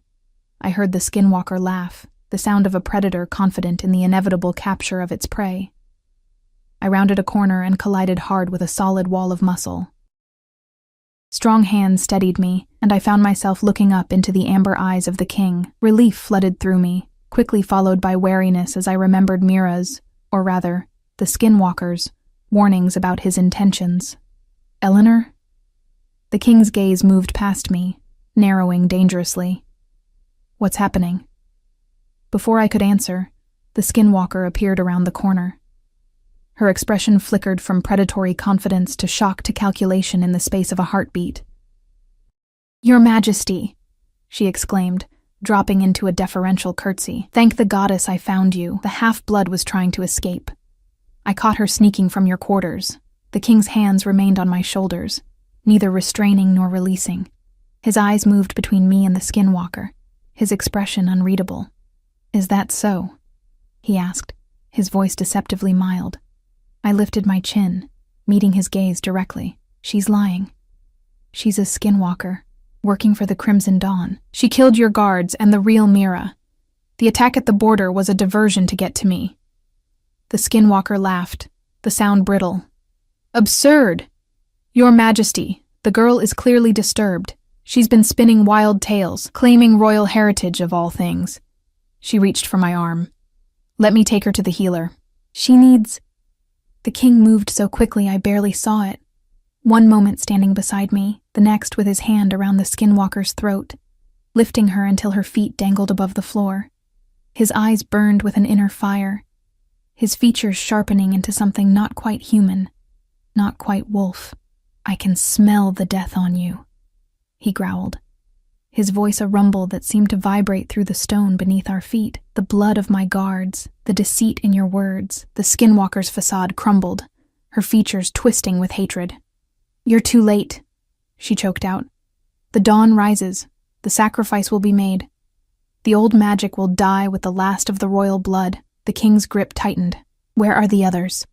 I heard the skinwalker laugh, the sound of a predator confident in the inevitable capture of its prey. I rounded a corner and collided hard with a solid wall of muscle. Strong hands steadied me, and I found myself looking up into the amber eyes of the king. Relief flooded through me, quickly followed by wariness as I remembered Mira's, or rather, the skinwalker's, warnings about his intentions. Eleanor? The king's gaze moved past me, narrowing dangerously. What's happening? Before I could answer, the skinwalker appeared around the corner. Her expression flickered from predatory confidence to shock to calculation in the space of a heartbeat. "Your Majesty," she exclaimed, dropping into a deferential curtsy. "Thank the goddess I found you. The half-blood was trying to escape. I caught her sneaking from your quarters." The king's hands remained on my shoulders, neither restraining nor releasing. His eyes moved between me and the skinwalker, his expression unreadable. "Is that so?" he asked, his voice deceptively mild. I lifted my chin, meeting his gaze directly. "She's lying. She's a skinwalker, working for the Crimson Dawn. She killed your guards and the real Mira. The attack at the border was a diversion to get to me." The skinwalker laughed, the sound brittle. "Absurd! Your Majesty, the girl is clearly disturbed. She's been spinning wild tales, claiming royal heritage of all things." She reached for my arm. "Let me take her to the healer. She needs—" The king moved so quickly I barely saw it. One moment standing beside me, the next with his hand around the skinwalker's throat, lifting her until her feet dangled above the floor. His eyes burned with an inner fire, his features sharpening into something not quite human, not quite wolf. "I can smell the death on you," he growled, his voice a rumble that seemed to vibrate through the stone beneath our feet. "The blood of my guards, the deceit in your words." The skinwalker's facade crumbled, her features twisting with hatred. "You're too late," she choked out. "The dawn rises. The sacrifice will be made. The old magic will die with the last of the royal blood." The king's grip tightened. "Where are the others?"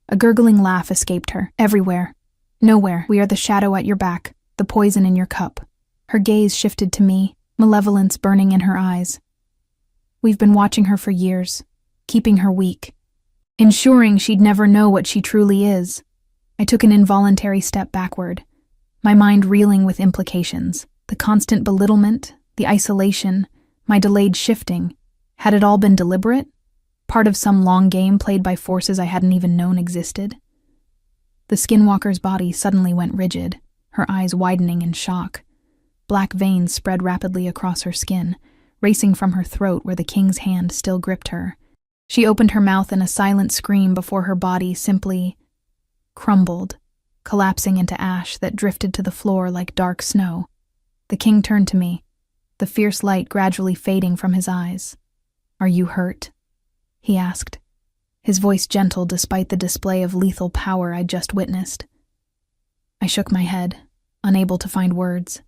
A gurgling laugh escaped her. "Everywhere. Nowhere. We are the shadow at your back, the poison in your cup." Her gaze shifted to me, malevolence burning in her eyes. "We've been watching her for years, keeping her weak, ensuring she'd never know what she truly is." I took an involuntary step backward, my mind reeling with implications. The constant belittlement, the isolation, my delayed shifting. Had it all been deliberate? Part of some long game played by forces I hadn't even known existed? The skinwalker's body suddenly went rigid, her eyes widening in shock. Black veins spread rapidly across her skin, racing from her throat where the king's hand still gripped her. She opened her mouth in a silent scream before her body simply crumbled, collapsing into ash that drifted to the floor like dark snow. The king turned to me, the fierce light gradually fading from his eyes. "Are you hurt?" he asked, his voice gentle despite the display of lethal power I'd just witnessed. I shook my head, unable to find words.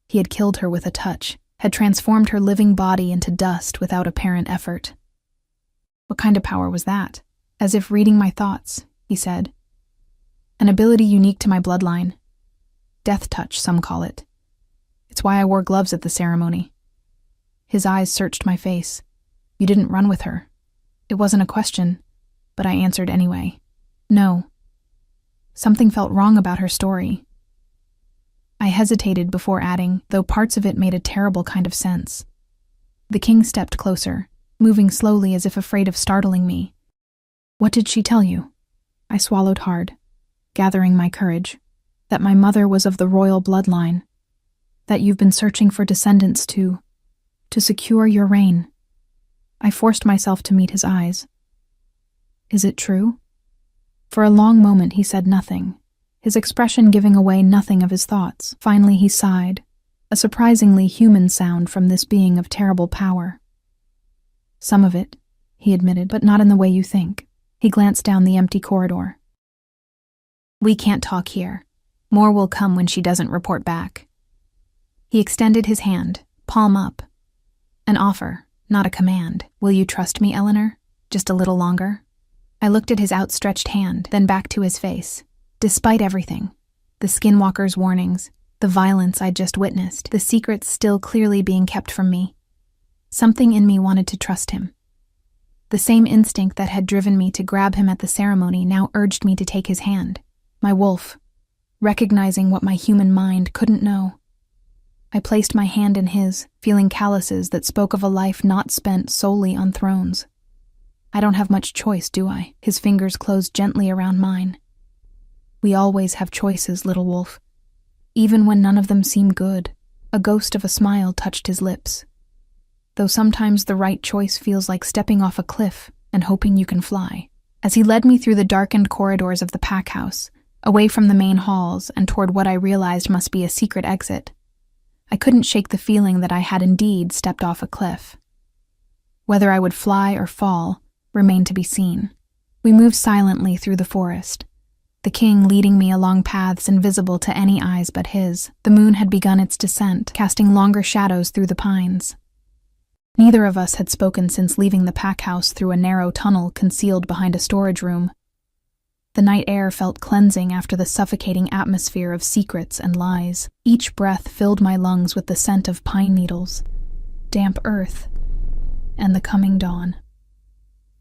He had killed her with a touch, had transformed her living body into dust without apparent effort. "What kind of power was that?" As if reading my thoughts, he said. "An ability unique to my bloodline. Death touch, some call it. It's why I wore gloves at the ceremony." His eyes searched my face. "You didn't run with her." It wasn't a question, but I answered anyway. "No." Something felt wrong about her story. I hesitated before adding, though parts of it made a terrible kind of sense. The king stepped closer, moving slowly as if afraid of startling me. "What did she tell you?" I swallowed hard, gathering my courage. "That my mother was of the royal bloodline. That you've been searching for descendants to secure your reign." I forced myself to meet his eyes. "Is it true?" For a long moment he said nothing, his expression giving away nothing of his thoughts. Finally he sighed, a surprisingly human sound from this being of terrible power. "Some of it," he admitted, "but not in the way you think." He glanced down the empty corridor. "We can't talk here. More will come when she doesn't report back." He extended his hand, palm up. "An offer, not a command. Will you trust me, Eleanor?" Just a little longer. I looked at his outstretched hand, then back to his face. Despite everything, the skinwalker's warnings, the violence I'd just witnessed, the secrets still clearly being kept from me, something in me wanted to trust him. The same instinct that had driven me to grab him at the ceremony now urged me to take his hand. My wolf, recognizing what my human mind couldn't know. I placed my hand in his, feeling calluses that spoke of a life not spent solely on thrones. I don't have much choice, do I? His fingers closed gently around mine. We always have choices, little wolf. Even when none of them seem good, a ghost of a smile touched his lips. Though sometimes the right choice feels like stepping off a cliff and hoping you can fly. As he led me through the darkened corridors of the pack house, away from the main halls and toward what I realized must be a secret exit, I couldn't shake the feeling that I had indeed stepped off a cliff. Whether I would fly or fall remained to be seen. We moved silently through the forest, the king leading me along paths invisible to any eyes but his. The moon had begun its descent, casting longer shadows through the pines. Neither of us had spoken since leaving the pack house through a narrow tunnel concealed behind a storage room. The night air felt cleansing after the suffocating atmosphere of secrets and lies. Each breath filled my lungs with the scent of pine needles, damp earth, and the coming dawn.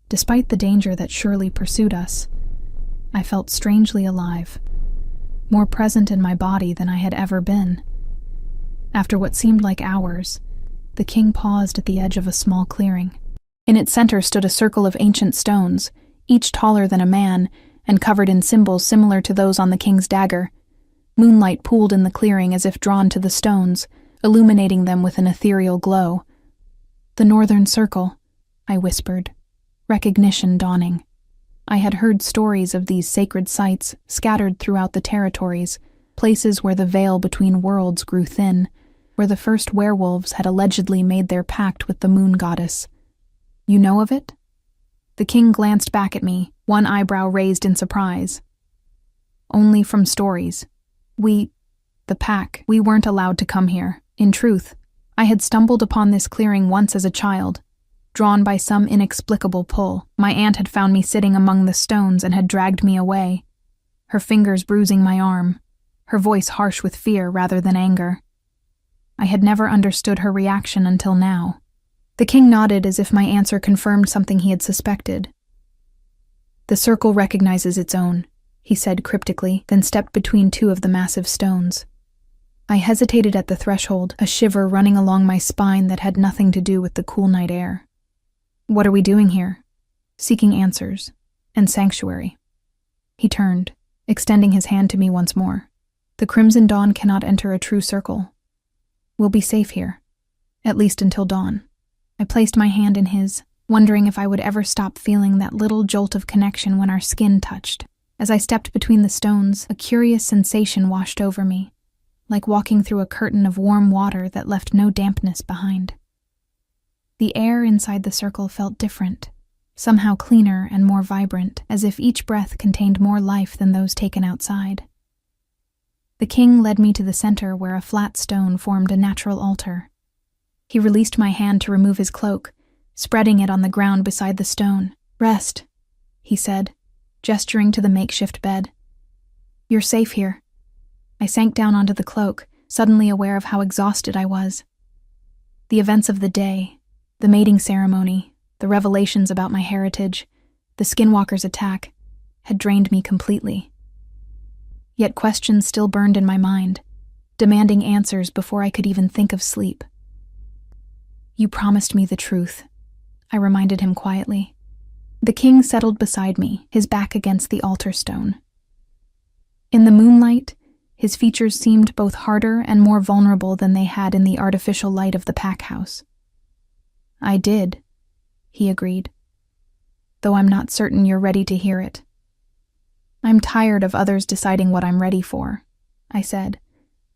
Despite the danger that surely pursued us, I felt strangely alive, more present in my body than I had ever been. After what seemed like hours, the king paused at the edge of a small clearing. In its center stood a circle of ancient stones, each taller than a man, and covered in symbols similar to those on the king's dagger. Moonlight pooled in the clearing as if drawn to the stones, illuminating them with an ethereal glow. "The Northern Circle," I whispered, recognition dawning. I had heard stories of these sacred sites scattered throughout the territories, places where the veil between worlds grew thin, where the first werewolves had allegedly made their pact with the moon goddess. "You know of it?" The king glanced back at me, one eyebrow raised in surprise. "Only from stories. The pack, we weren't allowed to come here. In truth, I had stumbled upon this clearing once as a child, drawn by some inexplicable pull. My aunt had found me sitting among the stones and had dragged me away, her fingers bruising my arm, her voice harsh with fear rather than anger. I had never understood her reaction until now. The king nodded as if my answer confirmed something he had suspected. "The circle recognizes its own," he said cryptically, then stepped between two of the massive stones. I hesitated at the threshold, a shiver running along my spine that had nothing to do with the cool night air. "What are we doing here?" "Seeking answers and sanctuary." He turned, extending his hand to me once more. "The Crimson Dawn cannot enter a true circle. We'll be safe here, at least until dawn." I placed my hand in his, wondering if I would ever stop feeling that little jolt of connection when our skin touched. As I stepped between the stones, a curious sensation washed over me, like walking through a curtain of warm water that left no dampness behind. The air inside the circle felt different, somehow cleaner and more vibrant, as if each breath contained more life than those taken outside. The king led me to the center where a flat stone formed a natural altar. He released my hand to remove his cloak, spreading it on the ground beside the stone. "Rest," he said, gesturing to the makeshift bed. "You're safe here." I sank down onto the cloak, suddenly aware of how exhausted I was. The events of the day, the mating ceremony, the revelations about my heritage, the skinwalker's attack, had drained me completely. Yet questions still burned in my mind, demanding answers before I could even think of sleep. "You promised me the truth," I reminded him quietly. The king settled beside me, his back against the altar stone. In the moonlight, his features seemed both harder and more vulnerable than they had in the artificial light of the pack house. "I did," he agreed, "though I'm not certain you're ready to hear it." "I'm tired of others deciding what I'm ready for," I said,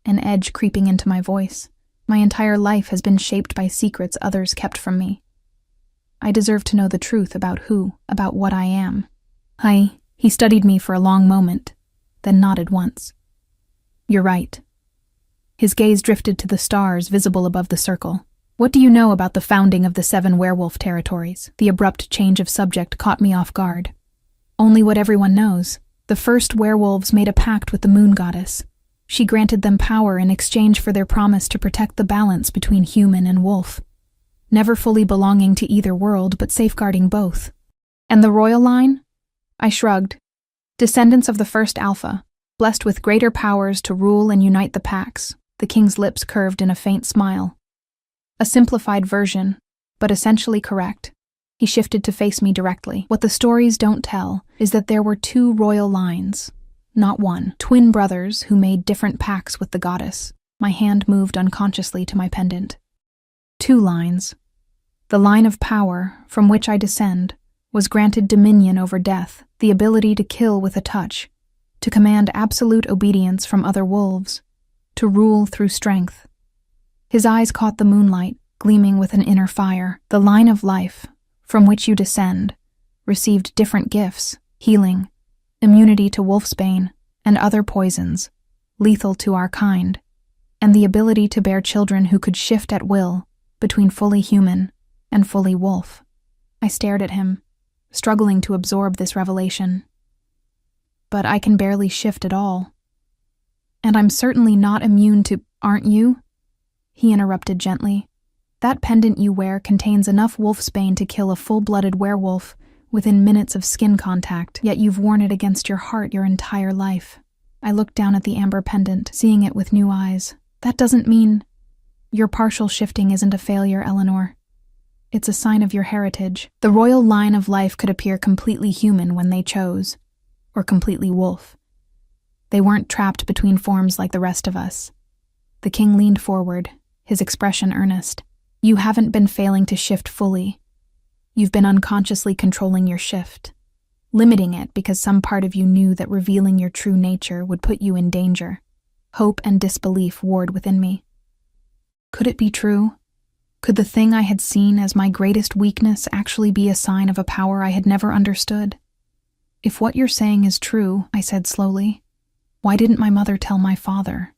an edge creeping into my voice. My entire life has been shaped by secrets others kept from me. I deserve to know the truth about what I am. He studied me for a long moment, then nodded once. "You're right." His gaze drifted to the stars visible above the circle. What do you know about the founding of the 7 werewolf territories? The abrupt change of subject caught me off guard. Only what everyone knows. The first werewolves made a pact with the moon goddess. She granted them power in exchange for their promise to protect the balance between human and wolf, never fully belonging to either world but safeguarding both. And the royal line? I shrugged. Descendants of the first alpha, blessed with greater powers to rule and unite the packs. The king's lips curved in a faint smile. A simplified version, but essentially correct. He shifted to face me directly. What the stories don't tell is that there were 2 royal lines, not one. Twin brothers who made different pacts with the goddess. My hand moved unconsciously to my pendant. 2 lines. The line of power, from which I descend, was granted dominion over death, the ability to kill with a touch, to command absolute obedience from other wolves, to rule through strength. His eyes caught the moonlight, gleaming with an inner fire. The line of life, from which you descend, received different gifts: healing, immunity to wolfsbane, and other poisons, lethal to our kind, and the ability to bear children who could shift at will between fully human and fully wolf. I stared at him, struggling to absorb this revelation. But I can barely shift at all. And I'm certainly not immune to, aren't you? He interrupted gently. That pendant you wear contains enough wolfsbane to kill a full-blooded werewolf within minutes of skin contact, yet you've worn it against your heart your entire life. I looked down at the amber pendant, seeing it with new eyes. That doesn't mean... Your partial shifting isn't a failure, Eleanor. It's a sign of your heritage. The royal line of life could appear completely human when they chose, or completely wolf. They weren't trapped between forms like the rest of us. The king leaned forward, his expression earnest. You haven't been failing to shift fully. You've been unconsciously controlling your shift, limiting it because some part of you knew that revealing your true nature would put you in danger. Hope and disbelief warred within me. Could it be true? Could the thing I had seen as my greatest weakness actually be a sign of a power I had never understood? If what you're saying is true, I said slowly, why didn't my mother tell my father?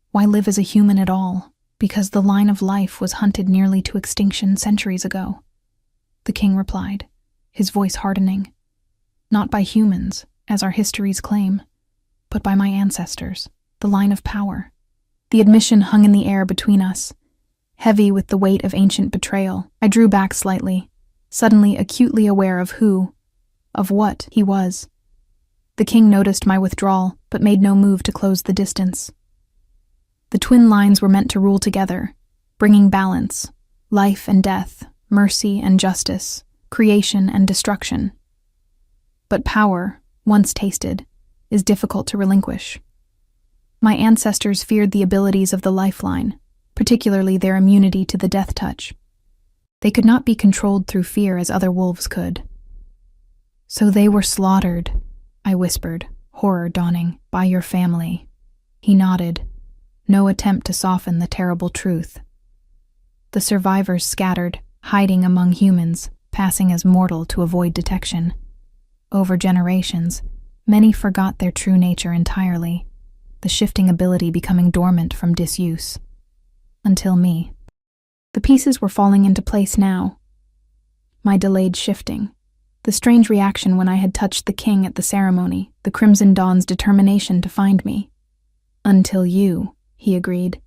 Why live as a human at all? Because the line of life was hunted nearly to extinction centuries ago. The king replied, his voice hardening. Not by humans, as our histories claim, but by my ancestors, the line of power. The admission hung in the air between us, heavy with the weight of ancient betrayal. I drew back slightly, suddenly acutely aware of what he was. The king noticed my withdrawal, but made no move to close the distance. The twin lines were meant to rule together, bringing balance, life and death, mercy and justice, creation and destruction. But power, once tasted, is difficult to relinquish. My ancestors feared the abilities of the lifeline, particularly their immunity to the death touch. They could not be controlled through fear as other wolves could. So they were slaughtered, I whispered, horror dawning, by your family. He nodded, no attempt to soften the terrible truth. The survivors scattered, hiding among humans, passing as mortal to avoid detection. Over generations, many forgot their true nature entirely, the shifting ability becoming dormant from disuse. Until me. The pieces were falling into place now. My delayed shifting, the strange reaction when I had touched the king at the ceremony, the Crimson Dawn's determination to find me. Until you, he agreed.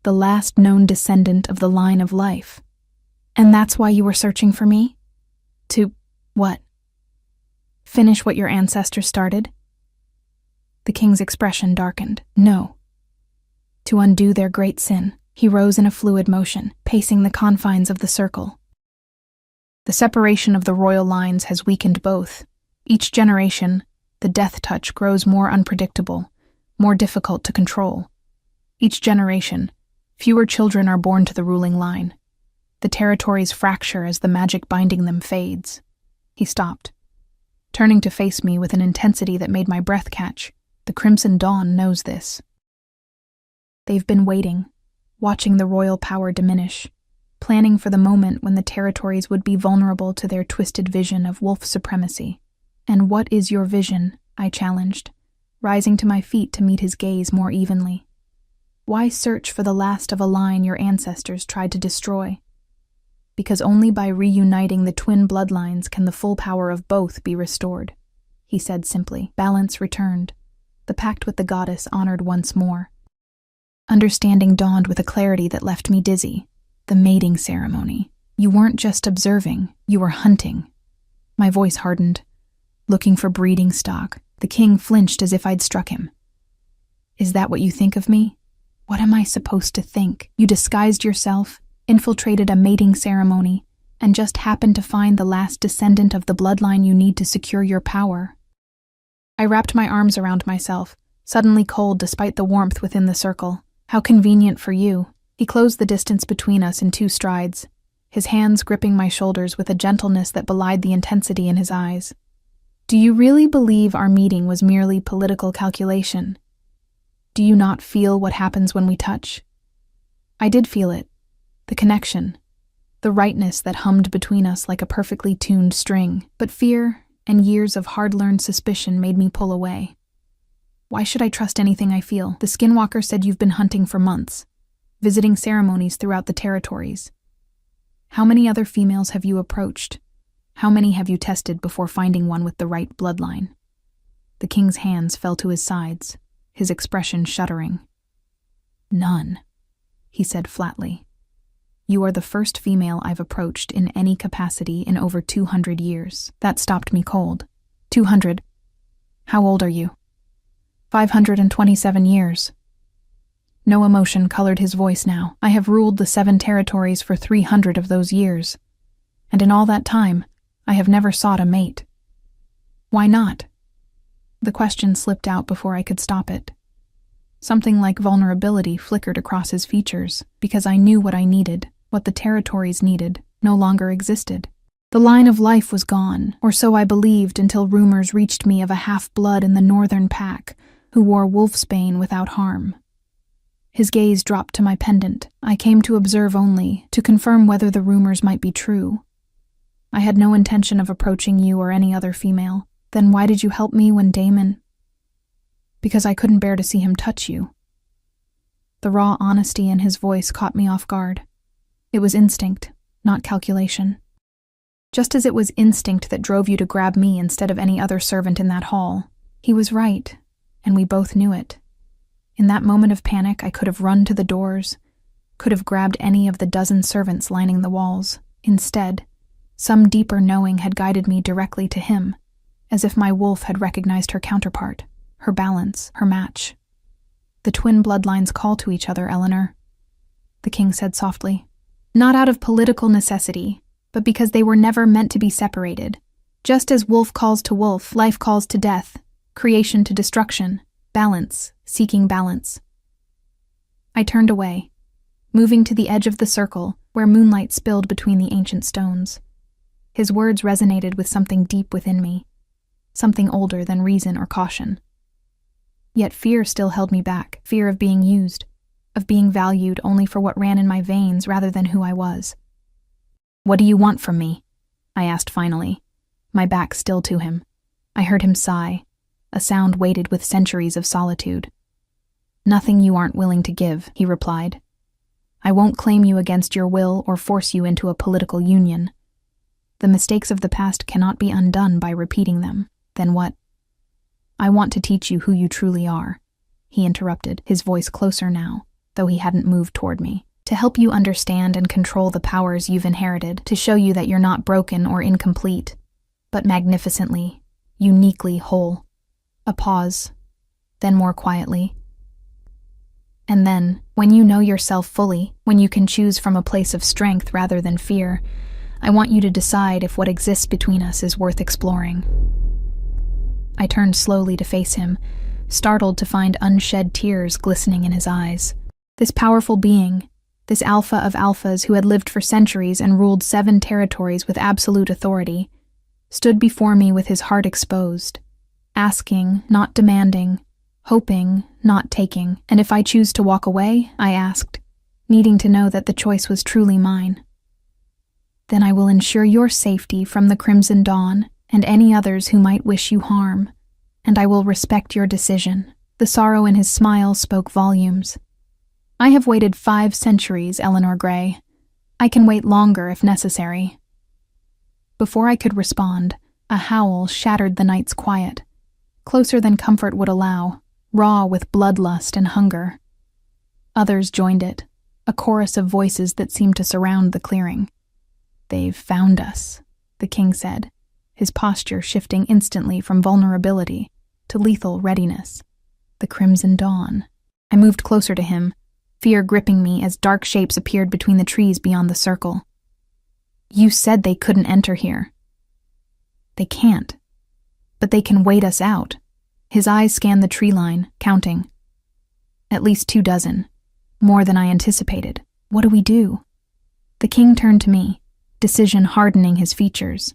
The last known descendant of the line of life. And that's why you were searching for me? To what? Finish what your ancestors started? The king's expression darkened. No. To undo their great sin. He rose in a fluid motion, pacing the confines of the circle. The separation of the royal lines has weakened both. Each generation, the death touch grows more unpredictable, more difficult to control. Each generation, fewer children are born to the ruling line. The territories fracture as the magic binding them fades. He stopped, turning to face me with an intensity that made my breath catch. The Crimson Dawn knows this. They've been waiting, watching the royal power diminish, planning for the moment when the territories would be vulnerable to their twisted vision of wolf supremacy. And what is your vision? I challenged, rising to my feet to meet his gaze more evenly. Why search for the last of a line your ancestors tried to destroy? Because only by reuniting the twin bloodlines can the full power of both be restored, he said simply. Balance returned. The pact with the goddess honored once more. Understanding dawned with a clarity that left me dizzy. The mating ceremony. You weren't just observing, you were hunting. My voice hardened. Looking for breeding stock. The king flinched as if I'd struck him. Is that what you think of me? What am I supposed to think? You disguised yourself, infiltrated a mating ceremony, and just happened to find the last descendant of the bloodline you need to secure your power. I wrapped my arms around myself, suddenly cold despite the warmth within the circle. How convenient for you. He closed the distance between us in 2 strides, his hands gripping my shoulders with a gentleness that belied the intensity in his eyes. Do you really believe our meeting was merely political calculation? Do you not feel what happens when we touch? I did feel it. The connection. The rightness that hummed between us like a perfectly tuned string. But fear and years of hard-learned suspicion made me pull away. Why should I trust anything I feel? The skinwalker said you've been hunting for months, visiting ceremonies throughout the territories. How many other females have you approached? How many have you tested before finding one with the right bloodline? The king's hands fell to his sides, his expression shuddering. None, he said flatly. You are the first female I've approached in any capacity in over 200 years. That stopped me cold. 200? How old are you? 527 years. No emotion colored his voice now. I have ruled the 7 territories for 300 of those years, and in all that time, I have never sought a mate. Why not? The question slipped out before I could stop it. Something like vulnerability flickered across his features, because I knew what I needed, what the territories needed, no longer existed. The line of life was gone, or so I believed until rumors reached me of a half-blood in the northern pack who wore wolfsbane without harm. His gaze dropped to my pendant. I came to observe only, to confirm whether the rumors might be true. I had no intention of approaching you or any other female. Then why did you help me when Damon... Because I couldn't bear to see him touch you. The raw honesty in his voice caught me off guard. It was instinct, not calculation. Just as it was instinct that drove you to grab me instead of any other servant in that hall. He was right, and we both knew it. In that moment of panic, I could have run to the doors, could have grabbed any of the dozen servants lining the walls. Instead, some deeper knowing had guided me directly to him, as if my wolf had recognized her counterpart, her balance, her match. The twin bloodlines call to each other, Eleanor, the king said softly. Not out of political necessity, but because they were never meant to be separated. Just as wolf calls to wolf, life calls to death, creation to destruction, balance, seeking balance. I turned away, moving to the edge of the circle where moonlight spilled between the ancient stones. His words resonated with something deep within me, something older than reason or caution. Yet fear still held me back, fear of being used, of being valued only for what ran in my veins rather than who I was. What do you want from me? I asked finally, my back still to him. I heard him sigh, a sound weighted with centuries of solitude. Nothing you aren't willing to give, he replied. I won't claim you against your will or force you into a political union. The mistakes of the past cannot be undone by repeating them. Then what? I want to teach you who you truly are, he interrupted, his voice closer now, though he hadn't moved toward me. To help you understand and control the powers you've inherited, to show you that you're not broken or incomplete, but magnificently, uniquely whole. A pause, then more quietly. And then, when you know yourself fully, when you can choose from a place of strength rather than fear, I want you to decide if what exists between us is worth exploring. I turned slowly to face him, startled to find unshed tears glistening in his eyes. This powerful being, this alpha of alphas who had lived for centuries and ruled 7 territories with absolute authority, stood before me with his heart exposed, asking, not demanding, hoping, not taking. And if I choose to walk away, I asked, needing to know that the choice was truly mine. Then I will ensure your safety from the Crimson Dawn and any others who might wish you harm, and I will respect your decision. The sorrow in his smile spoke volumes. I have waited 5 centuries, Eleanor Gray. I can wait longer if necessary. Before I could respond, a howl shattered the night's quiet, closer than comfort would allow, raw with bloodlust and hunger. Others joined it, a chorus of voices that seemed to surround the clearing. "They've found us," the king said, his posture shifting instantly from vulnerability to lethal readiness. "The Crimson Dawn." I moved closer to him, fear gripping me as dark shapes appeared between the trees beyond the circle. "You said they couldn't enter here." "They can't. But they can wait us out." His eyes scanned the tree line, counting. "At least 24, more than I anticipated. What do we do?" The king turned to me, decision hardening his features.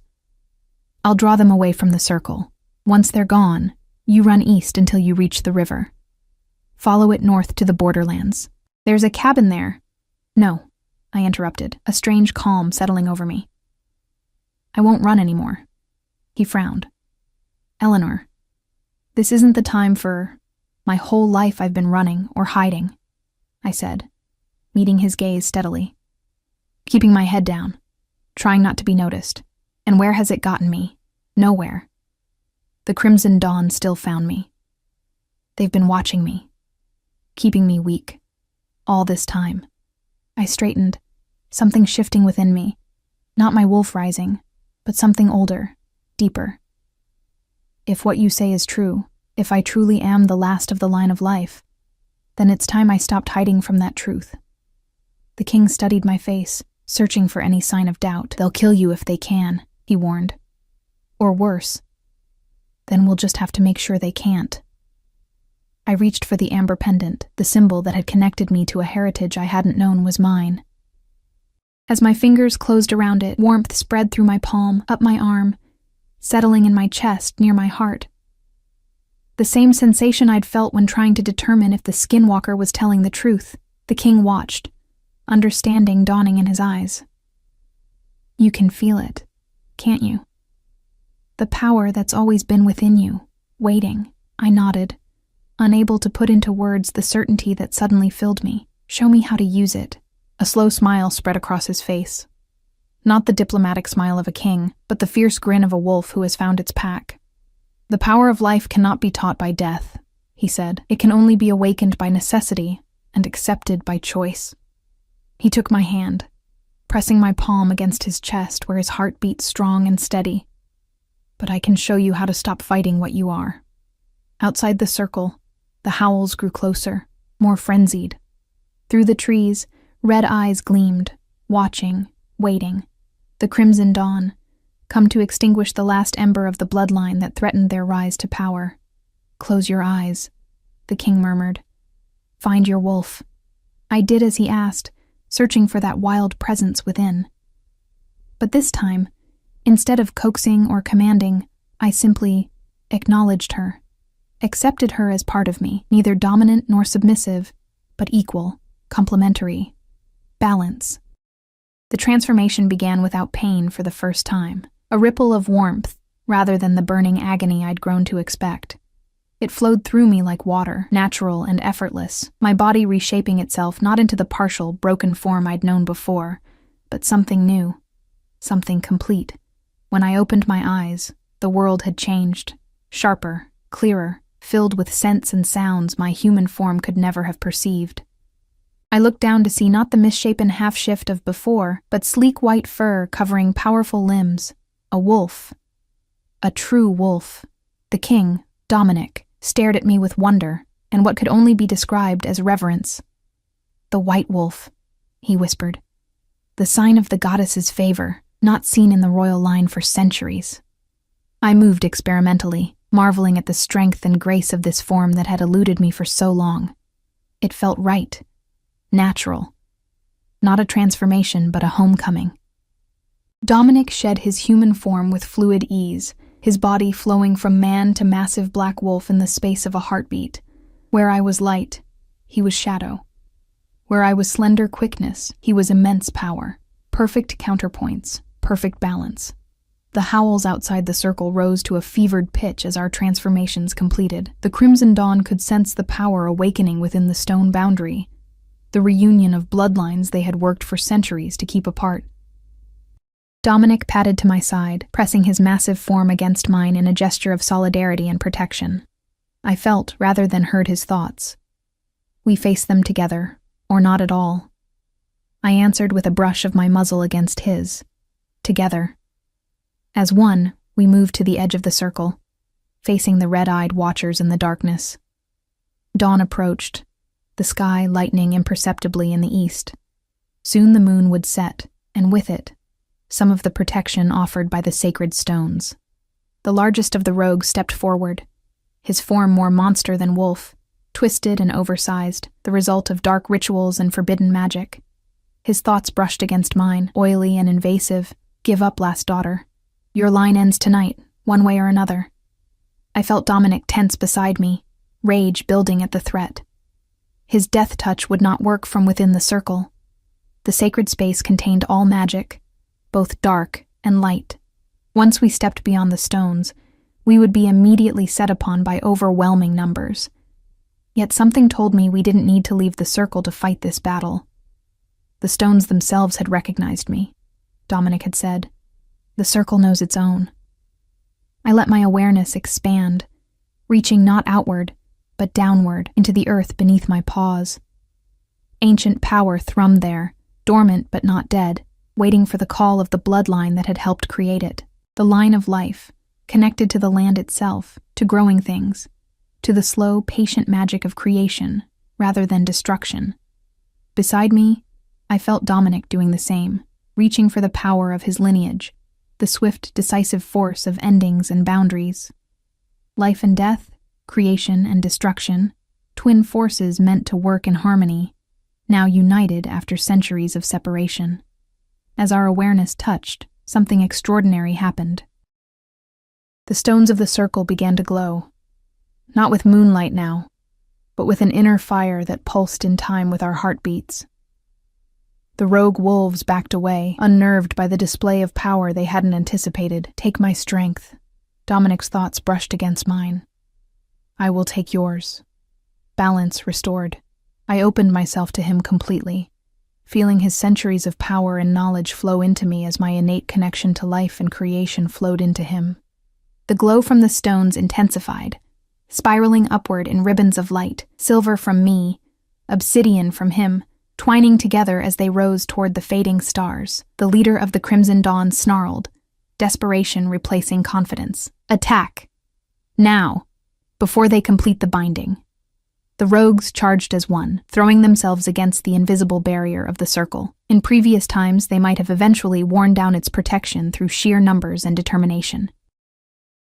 "I'll draw them away from the circle. Once they're gone, you run east until you reach the river. Follow it north to the borderlands. There's a cabin there." "No," I interrupted, a strange calm settling over me. "I won't run anymore." He frowned. "Eleanor, this isn't the time for... My whole life I've been running or hiding," I said, meeting his gaze steadily. Keeping my head down, trying not to be noticed. And where has it gotten me? Nowhere. The Crimson Dawn still found me. They've been watching me, keeping me weak, all this time. I straightened, something shifting within me. Not my wolf rising, but something older, deeper. If what you say is true, if I truly am the last of the line of life, then it's time I stopped hiding from that truth. The king studied my face, searching for any sign of doubt. "They'll kill you if they can," he warned. "Or worse. Then we'll just have to make sure they can't." I reached for the amber pendant, the symbol that had connected me to a heritage I hadn't known was mine. As my fingers closed around it, warmth spread through my palm, up my arm, settling in my chest near my heart. The same sensation I'd felt when trying to determine if the skinwalker was telling the truth. The king watched, understanding dawning in his eyes. "You can feel it, can't you? The power that's always been within you, waiting." I nodded, unable to put into words the certainty that suddenly filled me. "Show me how to use it." A slow smile spread across his face. Not the diplomatic smile of a king, but the fierce grin of a wolf who has found its pack. "The power of life cannot be taught by death," he said. "It can only be awakened by necessity and accepted by choice." He took my hand, pressing my palm against his chest where his heart beat strong and steady. "But I can show you how to stop fighting what you are." Outside the circle, the howls grew closer, more frenzied. Through the trees, red eyes gleamed, watching, waiting. The Crimson Dawn, come to extinguish the last ember of the bloodline that threatened their rise to power. "Close your eyes," the king murmured. "Find your wolf." I did as he asked, searching for that wild presence within. But this time, instead of coaxing or commanding, I simply acknowledged her, accepted her as part of me, neither dominant nor submissive, but equal, complementary, balance. The transformation began without pain for the first time, a ripple of warmth rather than the burning agony I'd grown to expect. It flowed through me like water, natural and effortless, my body reshaping itself not into the partial, broken form I'd known before, but something new, something complete. When I opened my eyes, the world had changed, sharper, clearer, filled with scents and sounds my human form could never have perceived. I looked down to see not the misshapen half-shift of before, but sleek white fur covering powerful limbs. A wolf. A true wolf. The king, Dominic, stared at me with wonder and what could only be described as reverence. "The white wolf," he whispered. "The sign of the goddess's favor, not seen in the royal line for centuries." I moved experimentally, marveling at the strength and grace of this form that had eluded me for so long. It felt right. Natural. Not a transformation, but a homecoming. Dominic shed his human form with fluid ease, his body flowing from man to massive black wolf in the space of a heartbeat. Where I was light, he was shadow. Where I was slender quickness, he was immense power. Perfect counterpoints, perfect balance. The howls outside the circle rose to a fevered pitch as our transformations completed. The Crimson Dawn could sense the power awakening within the stone boundary. the reunion of bloodlines they had worked for centuries to keep apart. Dominic padded to my side, pressing his massive form against mine in a gesture of solidarity and protection. I felt rather than heard his thoughts. We faced them together, or not at all. I answered with a brush of my muzzle against his. Together. As one, we moved to the edge of the circle, facing the red-eyed watchers in the darkness. Dawn approached, the sky lightening imperceptibly in the east. Soon the moon would set, and with it, some of the protection offered by the sacred stones. The largest of the rogues stepped forward, his form more monster than wolf, twisted and oversized, the result of dark rituals and forbidden magic. His thoughts brushed against mine, oily and invasive. Give up, last daughter. Your line ends tonight, one way or another. I felt Dominic tense beside me, rage building at the threat. His death touch would not work from within the circle. The sacred space contained all magic, both dark and light. Once we stepped beyond the stones, we would be immediately set upon by overwhelming numbers. Yet something told me we didn't need to leave the circle to fight this battle. The stones themselves had recognized me, Dominic had said. The circle knows its own. I let my awareness expand, reaching not outward, but downward into the earth beneath my paws. Ancient power thrummed there, dormant but not dead, waiting for the call of the bloodline that had helped create it. The line of life, connected to the land itself, to growing things, to the slow, patient magic of creation, rather than destruction. Beside me, I felt Dominic doing the same, reaching for the power of his lineage, the swift, decisive force of endings and boundaries. Life and death, creation and destruction, twin forces meant to work in harmony, now united after centuries of separation. As our awareness touched, something extraordinary happened. The stones of the circle began to glow, not with moonlight now, but with an inner fire that pulsed in time with our heartbeats. The rogue wolves backed away, unnerved by the display of power they hadn't anticipated. Take my strength. Dominic's thoughts brushed against mine. I will take yours. Balance restored. I opened myself to him completely, feeling his centuries of power and knowledge flow into me as my innate connection to life and creation flowed into him. The glow from the stones intensified, spiraling upward in ribbons of light, silver from me, obsidian from him, twining together as they rose toward the fading stars. The leader of the Crimson Dawn snarled, desperation replacing confidence. Attack! Now! Before they complete the binding. The rogues charged as one, throwing themselves against the invisible barrier of the circle. In previous times, they might have eventually worn down its protection through sheer numbers and determination.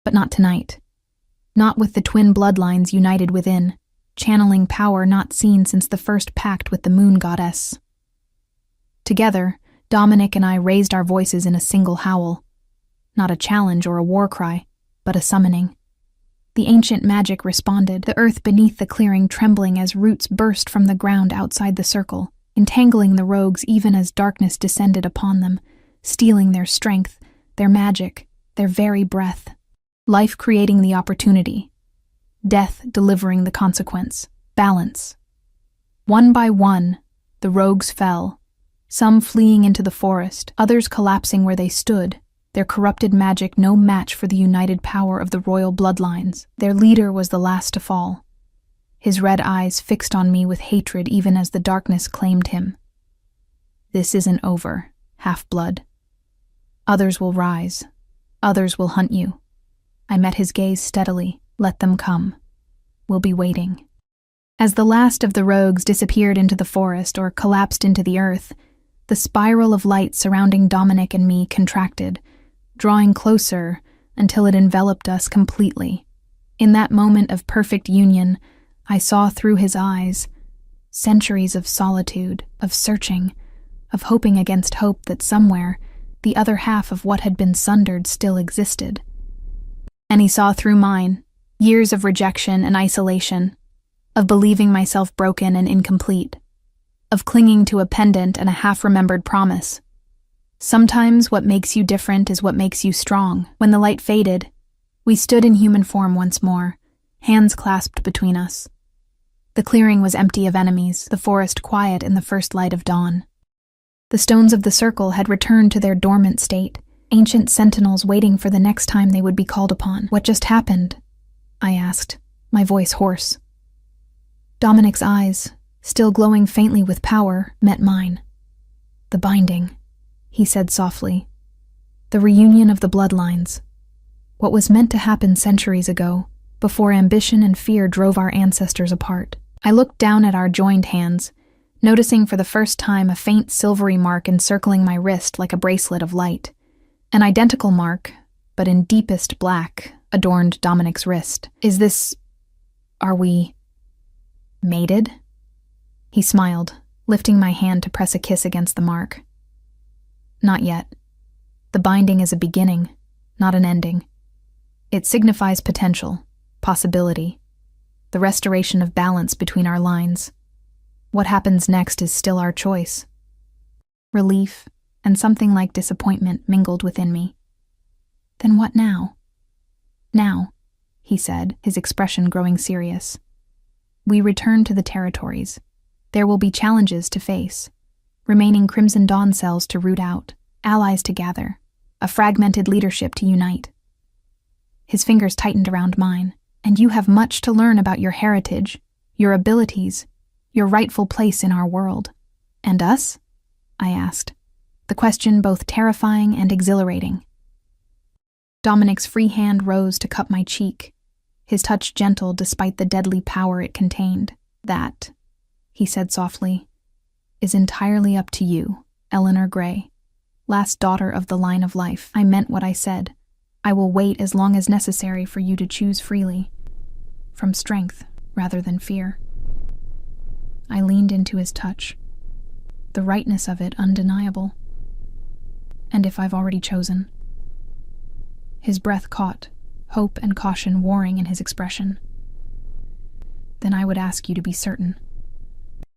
But not tonight. Not with the twin bloodlines united within, channeling power not seen since the first pact with the moon goddess. Together, Dominic and I raised our voices in a single howl. Not a challenge or a war cry, but a summoning. The ancient magic responded, the earth beneath the clearing trembling as roots burst from the ground outside the circle, entangling the rogues even as darkness descended upon them, stealing their strength, their magic, their very breath. Life creating the opportunity. Death delivering the consequence. Balance. One by one, the rogues fell, some fleeing into the forest, others collapsing where they stood, their corrupted magic no match for the united power of the royal bloodlines. Their leader was the last to fall, his red eyes fixed on me with hatred even as the darkness claimed him. This isn't over, half-blood. Others will rise. Others will hunt you. I met his gaze steadily. Let them come. We'll be waiting. As the last of the rogues disappeared into the forest or collapsed into the earth, the spiral of light surrounding Dominic and me contracted, drawing closer until it enveloped us completely. In that moment of perfect union, I saw through his eyes centuries of solitude, of searching, of hoping against hope that somewhere the other half of what had been sundered still existed. And he saw through mine years of rejection and isolation, of believing myself broken and incomplete, of clinging to a pendant and a half-remembered promise. Sometimes what makes you different is what makes you strong. When the light faded, we stood in human form once more, hands clasped between us. The clearing was empty of enemies, the forest quiet in the first light of dawn. The stones of the circle had returned to their dormant state, ancient sentinels waiting for the next time they would be called upon. "What just happened?" I asked, my voice hoarse. Dominic's eyes, still glowing faintly with power, met mine. "The binding," he said softly. "The reunion of the bloodlines. What was meant to happen centuries ago, before ambition and fear drove our ancestors apart." I looked down at our joined hands, noticing for the first time a faint silvery mark encircling my wrist like a bracelet of light. An identical mark, but in deepest black, adorned Dominic's wrist. Are we mated?" He smiled, lifting my hand to press a kiss against the mark. "Not yet. The binding is a beginning, not an ending. It signifies potential, possibility, the restoration of balance between our lines. What happens next is still our choice." Relief and something like disappointment mingled within me. "Then what now?" "Now," he said, his expression growing serious. "We return to the territories. There will be challenges to face, remaining Crimson Dawn cells to root out, allies to gather, a fragmented leadership to unite." His fingers tightened around mine. "And you have much to learn about your heritage, your abilities, your rightful place in our world." "And us?" I asked, the question both terrifying and exhilarating. Dominic's free hand rose to cup my cheek, his touch gentle despite the deadly power it contained. "That," he said softly, "is entirely up to you, Eleanor Gray, last daughter of the line of life." I meant what I said. I will wait as long as necessary for you to choose freely, from strength rather than fear. I leaned into his touch, the rightness of it undeniable. "And if I've already chosen?" His breath caught, hope and caution warring in his expression. "Then I would ask you to be certain.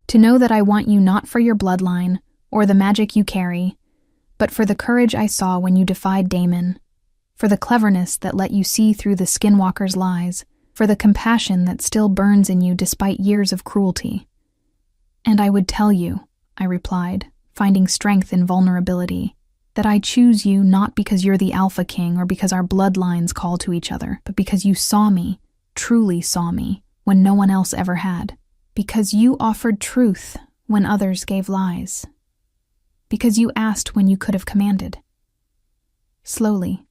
To know that I want you not for your bloodline or the magic you carry, but for the courage I saw when you defied Damon, for the cleverness that let you see through the skinwalker's lies, for the compassion that still burns in you despite years of cruelty." "And I would tell you," I replied, finding strength in vulnerability, "that I choose you not because you're the Alpha King or because our bloodlines call to each other, but because you saw me, truly saw me, when no one else ever had. Because you offered truth when others gave lies. Because you asked when you could have commanded." Slowly,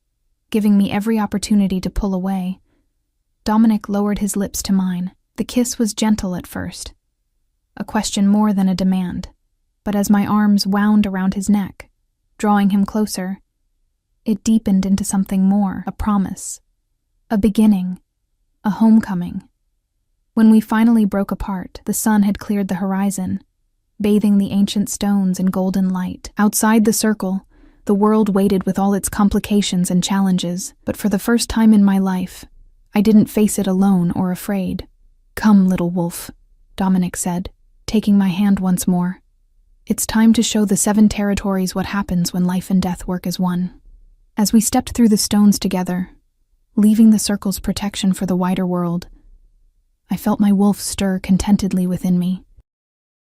giving me every opportunity to pull away, Dominic lowered his lips to mine. The kiss was gentle at first, a question more than a demand, but as my arms wound around his neck, drawing him closer, it deepened into something more, a promise, a beginning, a homecoming. When we finally broke apart, the sun had cleared the horizon, bathing the ancient stones in golden light. Outside the circle, the world waited with all its complications and challenges, but for the first time in my life, I didn't face it alone or afraid. "Come, little wolf," Dominic said, taking my hand once more. "It's time to show the 7 territories what happens when life and death work as one." As we stepped through the stones together, leaving the circle's protection for the wider world, I felt my wolf stir contentedly within me.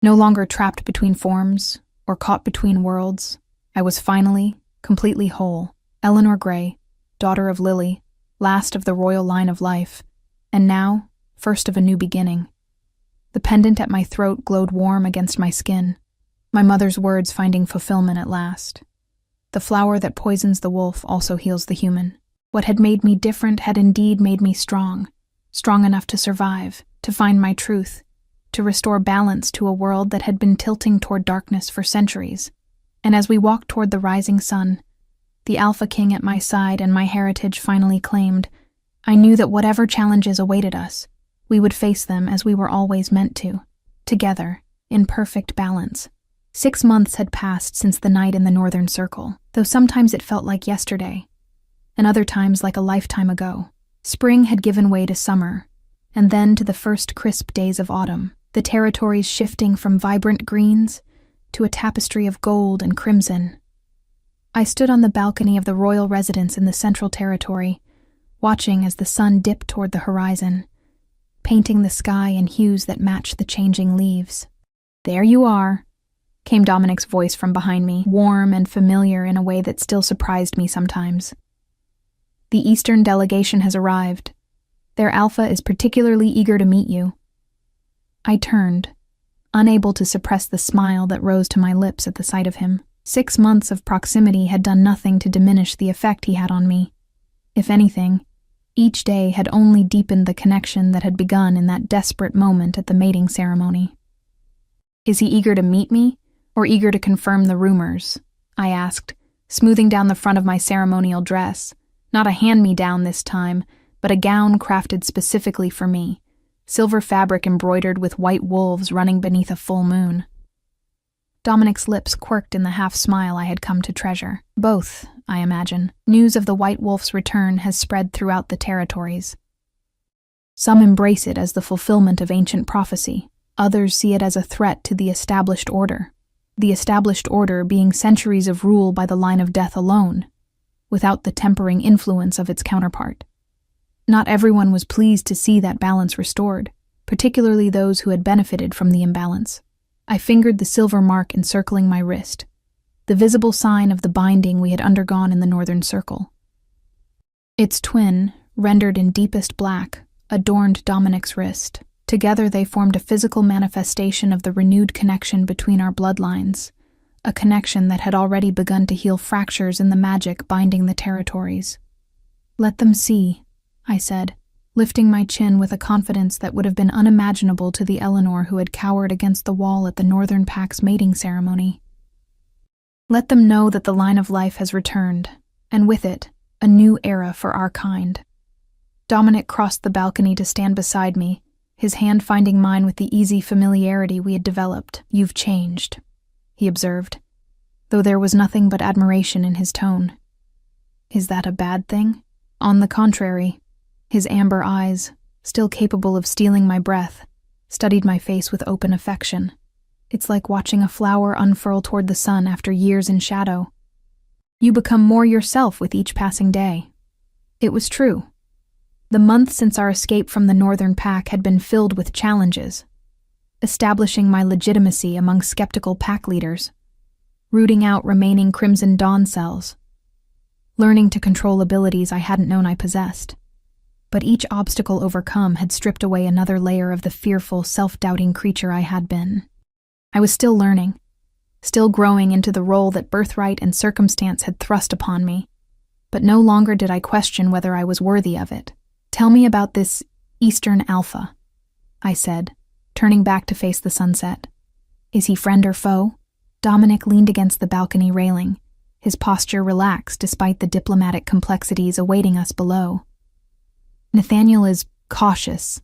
No longer trapped between forms or caught between worlds, I was finally, completely whole, Eleanor Gray, daughter of Lily, last of the royal line of life, and now, first of a new beginning. The pendant at my throat glowed warm against my skin, my mother's words finding fulfillment at last. The flower that poisons the wolf also heals the human. What had made me different had indeed made me strong, strong enough to survive, to find my truth, to restore balance to a world that had been tilting toward darkness for centuries. And as we walked toward the rising sun, the Alpha King at my side and my heritage finally claimed, I knew that whatever challenges awaited us, we would face them as we were always meant to, together, in perfect balance. 6 months had passed since the night in the Northern Circle, though sometimes it felt like yesterday, and other times like a lifetime ago. Spring had given way to summer, and then to the first crisp days of autumn, the territories shifting from vibrant greens to a tapestry of gold and crimson. I stood on the balcony of the royal residence in the Central Territory, watching as the sun dipped toward the horizon, painting the sky in hues that matched the changing leaves. "There you are," came Dominic's voice from behind me, warm and familiar in a way that still surprised me sometimes. "The Eastern delegation has arrived. Their alpha is particularly eager to meet you." I turned, unable to suppress the smile that rose to my lips at the sight of him. 6 months of proximity had done nothing to diminish the effect he had on me. If anything, each day had only deepened the connection that had begun in that desperate moment at the mating ceremony. "Is he eager to meet me, or eager to confirm the rumors?" I asked, smoothing down the front of my ceremonial dress, not a hand-me-down this time, but a gown crafted specifically for me, silver fabric embroidered with white wolves running beneath a full moon. Dominic's lips quirked in the half-smile I had come to treasure. "Both, I imagine. News of the White Wolf's return has spread throughout the territories. Some embrace it as the fulfillment of ancient prophecy. Others see it as a threat to the established order. The established order being centuries of rule by the line of death alone, without the tempering influence of its counterpart. Not everyone was pleased to see that balance restored, particularly those who had benefited from the imbalance. I fingered the silver mark encircling my wrist, the visible sign of the binding we had undergone in the Northern Circle. Its twin, rendered in deepest black, adorned Dominic's wrist. Together they formed a physical manifestation of the renewed connection between our bloodlines, a connection that had already begun to heal fractures in the magic binding the territories. "Let them see," I said, lifting my chin with a confidence that would have been unimaginable to the Eleanor who had cowered against the wall at the Northern Pack's mating ceremony. "Let them know that the line of life has returned, and with it, a new era for our kind." Dominic crossed the balcony to stand beside me, his hand finding mine with the easy familiarity we had developed. "You've changed," he observed, though there was nothing but admiration in his tone. "Is that a bad thing?" "On the contrary." His amber eyes, still capable of stealing my breath, studied my face with open affection. "It's like watching a flower unfurl toward the sun after years in shadow. You become more yourself with each passing day." It was true. The month since our escape from the Northern Pack had been filled with challenges, establishing my legitimacy among skeptical pack leaders, rooting out remaining Crimson Dawn cells, learning to control abilities I hadn't known I possessed. But each obstacle overcome had stripped away another layer of the fearful, self-doubting creature I had been. I was still learning, still growing into the role that birthright and circumstance had thrust upon me, but no longer did I question whether I was worthy of it. "Tell me about this Eastern Alpha," I said, turning back to face the sunset. "Is he friend or foe?" Dominic leaned against the balcony railing, his posture relaxed despite the diplomatic complexities awaiting us below. "Nathaniel is cautious.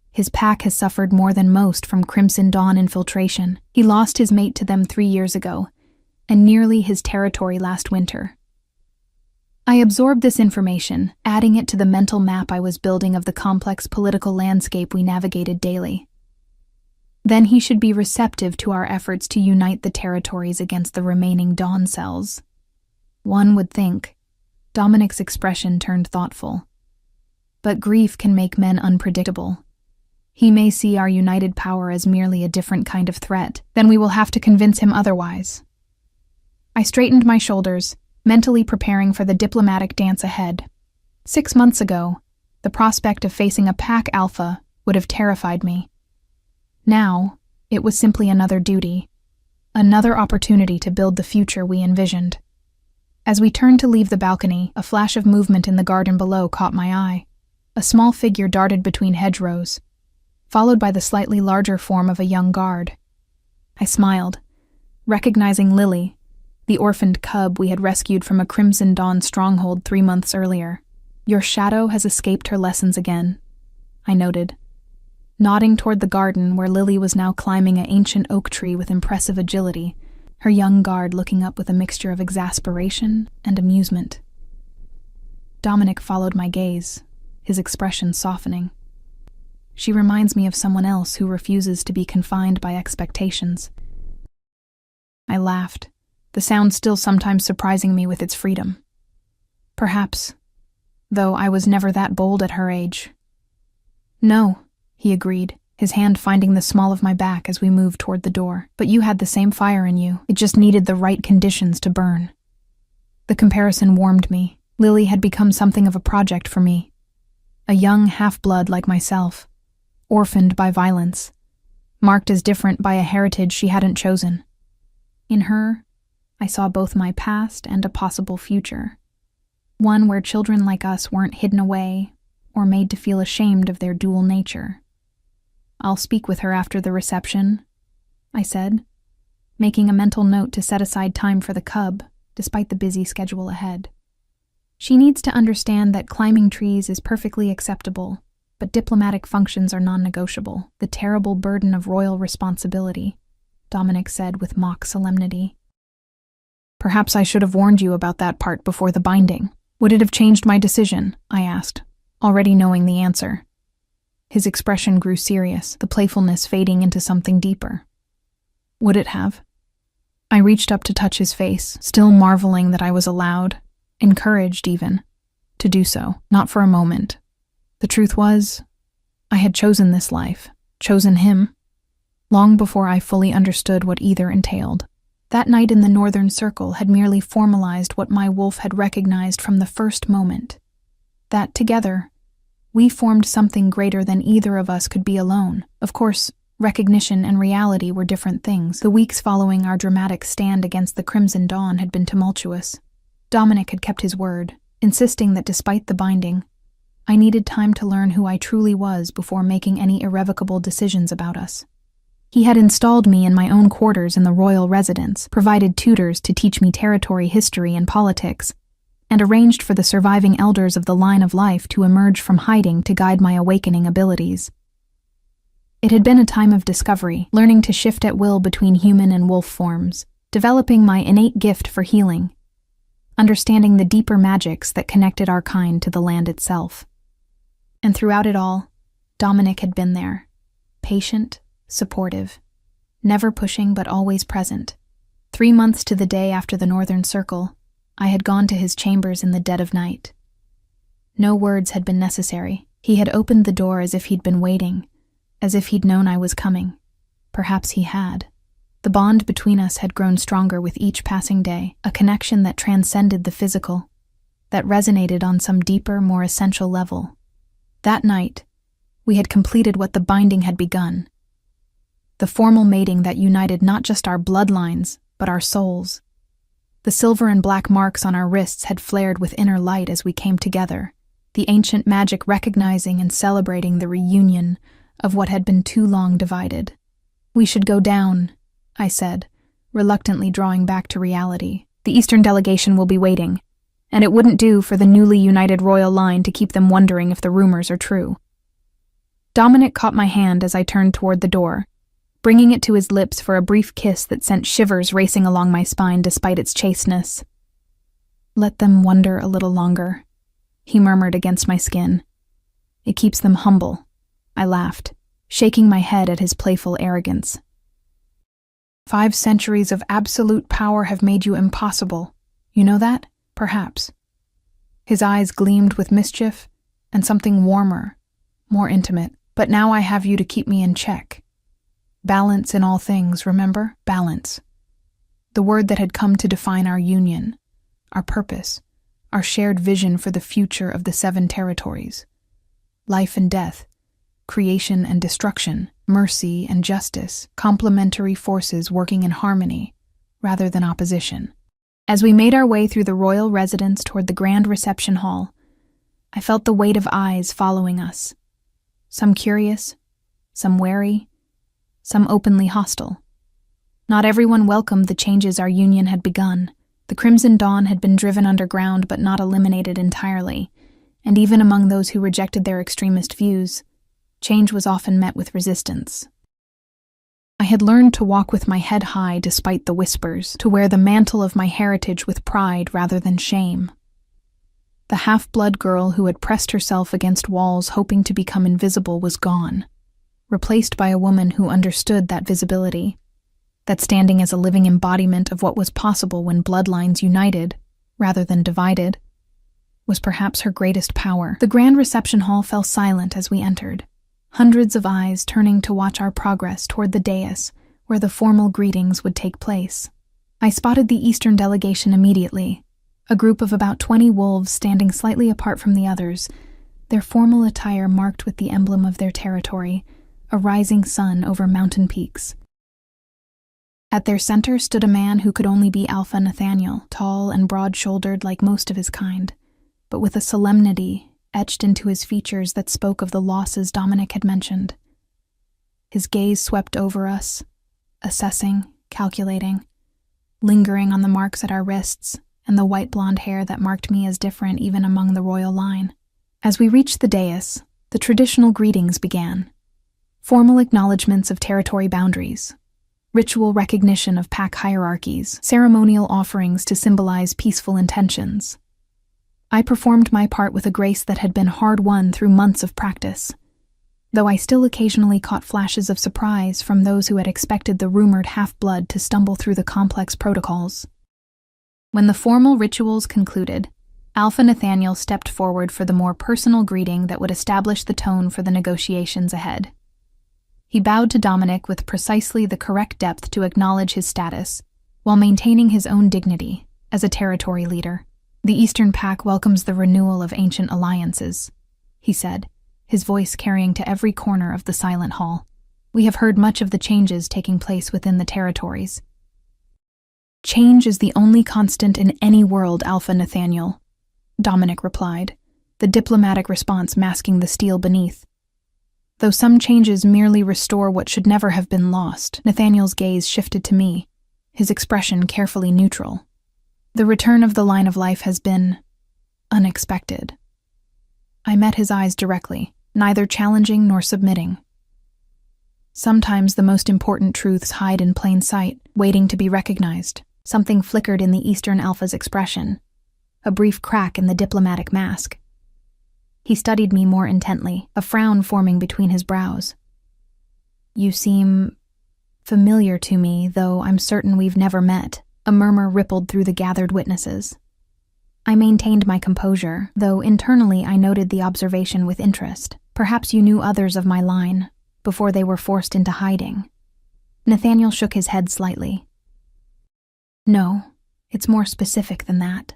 His pack has suffered more than most from Crimson Dawn infiltration. He lost his mate to them 3 years ago, and nearly his territory last winter." I absorbed this information, adding it to the mental map I was building of the complex political landscape we navigated daily. Then he should be receptive to our efforts to unite the territories against the remaining Dawn cells. One would think. Dominic's expression turned thoughtful. But grief can make men unpredictable. He may see our united power as merely a different kind of threat. Then we will have to convince him otherwise. I straightened my shoulders, mentally preparing for the diplomatic dance ahead. 6 months ago, the prospect of facing a pack alpha would have terrified me. Now, it was simply another duty, another opportunity to build the future we envisioned. As we turned to leave the balcony, a flash of movement in the garden below caught my eye. A small figure darted between hedgerows, followed by the slightly larger form of a young guard. I smiled, recognizing Lily, the orphaned cub we had rescued from a Crimson Dawn stronghold 3 months earlier. "Your shadow has escaped her lessons again," I noted, nodding toward the garden where Lily was now climbing an ancient oak tree with impressive agility, her young guard looking up with a mixture of exasperation and amusement. Dominic followed my gaze, his expression softening. "She reminds me of someone else who refuses to be confined by expectations." I laughed, the sound still sometimes surprising me with its freedom. Perhaps, though I was never that bold at her age. "No," he agreed, his hand finding the small of my back as we moved toward the door. But you had the same fire in you. It just needed the right conditions to burn. The comparison warmed me. Lily had become something of a project for me. A young half-blood like myself, orphaned by violence, marked as different by a heritage she hadn't chosen. In her, I saw both my past and a possible future. One where children like us weren't hidden away or made to feel ashamed of their dual nature. I'll speak with her after the reception, I said, making a mental note to set aside time for the cub, despite the busy schedule ahead. She needs to understand that climbing trees is perfectly acceptable, but diplomatic functions are non-negotiable. The terrible burden of royal responsibility, Dominic said with mock solemnity. Perhaps I should have warned you about that part before the binding. Would it have changed my decision? I asked, already knowing the answer. His expression grew serious, the playfulness fading into something deeper. Would it have? I reached up to touch his face, still marveling that I was allowed, encouraged even, to do so, not for a moment. The truth was, I had chosen this life, chosen him, long before I fully understood what either entailed. That night in the Northern Circle had merely formalized what my wolf had recognized from the first moment. That together, we formed something greater than either of us could be alone. Of course, recognition and reality were different things. The weeks following our dramatic stand against the Crimson Dawn had been tumultuous. Dominic had kept his word, insisting that despite the binding, I needed time to learn who I truly was before making any irrevocable decisions about us. He had installed me in my own quarters in the royal residence, provided tutors to teach me territory history and politics, and arranged for the surviving elders of the line of life to emerge from hiding to guide my awakening abilities. It had been a time of discovery, learning to shift at will between human and wolf forms, developing my innate gift for healing, understanding the deeper magics that connected our kind to the land itself. And throughout it all, Dominic had been there, patient, supportive, never pushing but always present. 3 months to the day after the Northern Circle, I had gone to his chambers in the dead of night. No words had been necessary. He had opened the door as if he'd been waiting, as if he'd known I was coming. Perhaps he had. The bond between us had grown stronger with each passing day, a connection that transcended the physical, that resonated on some deeper, more essential level. That night, we had completed what the binding had begun. The formal mating that united not just our bloodlines, but our souls. The silver and black marks on our wrists had flared with inner light as we came together, the ancient magic recognizing and celebrating the reunion of what had been too long divided. We should go down, I said, reluctantly drawing back to reality. The Eastern delegation will be waiting, and it wouldn't do for the newly united royal line to keep them wondering if the rumors are true. Dominic caught my hand as I turned toward the door, bringing it to his lips for a brief kiss that sent shivers racing along my spine despite its chasteness. Let them wonder a little longer, he murmured against my skin. It keeps them humble, I laughed, shaking my head at his playful arrogance. 5 centuries of absolute power have made you impossible. You know that? Perhaps. His eyes gleamed with mischief and something warmer, more intimate. But now I have you to keep me in check. Balance in all things, remember? Balance. The word that had come to define our union, our purpose, our shared vision for the future of the 7 territories. Life and death, creation and destruction, mercy and justice, complementary forces working in harmony rather than opposition. As we made our way through the royal residence toward the grand reception hall, I felt the weight of eyes following us. Some curious, some wary, some openly hostile. Not everyone welcomed the changes our union had begun. The Crimson Dawn had been driven underground but not eliminated entirely, and even among those who rejected their extremist views, change was often met with resistance. I had learned to walk with my head high despite the whispers, to wear the mantle of my heritage with pride rather than shame. The half-blood girl who had pressed herself against walls hoping to become invisible was gone, replaced by a woman who understood that visibility, that standing as a living embodiment of what was possible when bloodlines united, rather than divided, was perhaps her greatest power. The grand reception hall fell silent as we entered. hundreds of eyes turning to watch our progress toward the dais where the formal greetings would take place. I spotted the Eastern delegation immediately, a group of about 20 wolves standing slightly apart from the others, their formal attire marked with the emblem of their territory, a rising sun over mountain peaks. At their center stood a man who could only be Alpha Nathaniel, tall and broad-shouldered like most of his kind, but with a solemnity etched into his features that spoke of the losses Dominic had mentioned. His gaze swept over us, assessing, calculating, lingering on the marks at our wrists and the white blonde hair that marked me as different even among the royal line. As we reached the dais, the traditional greetings began. Formal acknowledgments of territory boundaries, ritual recognition of pack hierarchies, ceremonial offerings to symbolize peaceful intentions. I performed my part with a grace that had been hard-won through months of practice, though I still occasionally caught flashes of surprise from those who had expected the rumored half-blood to stumble through the complex protocols. When the formal rituals concluded, Alpha Nathaniel stepped forward for the more personal greeting that would establish the tone for the negotiations ahead. He bowed to Dominic with precisely the correct depth to acknowledge his status, while maintaining his own dignity as a territory leader. "The Eastern Pack welcomes the renewal of ancient alliances," he said, his voice carrying to every corner of the silent hall. "We have heard much of the changes taking place within the territories." "Change is the only constant in any world, Alpha Nathaniel," Dominic replied, the diplomatic response masking the steel beneath. "Though some changes merely restore what should never have been lost." Nathaniel's gaze shifted to me, his expression carefully neutral. "The return of the line of life has been unexpected." I met his eyes directly, neither challenging nor submitting. "Sometimes the most important truths hide in plain sight, waiting to be recognized." Something flickered in the Eastern Alpha's expression, a brief crack in the diplomatic mask. He studied me more intently, a frown forming between his brows. "You seem familiar to me, though I'm certain we've never met." A murmur rippled through the gathered witnesses. I maintained my composure, though internally I noted the observation with interest. "Perhaps you knew others of my line, before they were forced into hiding." Nathaniel shook his head slightly. "No, it's more specific than that."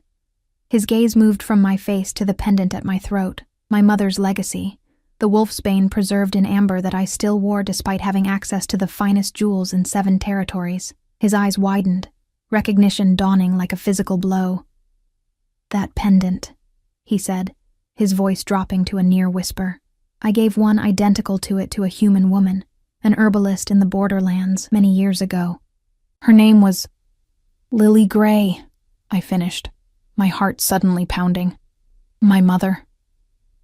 His gaze moved from my face to the pendant at my throat, my mother's legacy, the wolfsbane preserved in amber that I still wore despite having access to the finest jewels in 7 territories. His eyes widened, recognition dawning like a physical blow. "That pendant," he said, his voice dropping to a near whisper. "I gave one identical to it to a human woman, an herbalist in the borderlands many years ago. Her name was Lily Gray," I finished, my heart suddenly pounding. "My mother."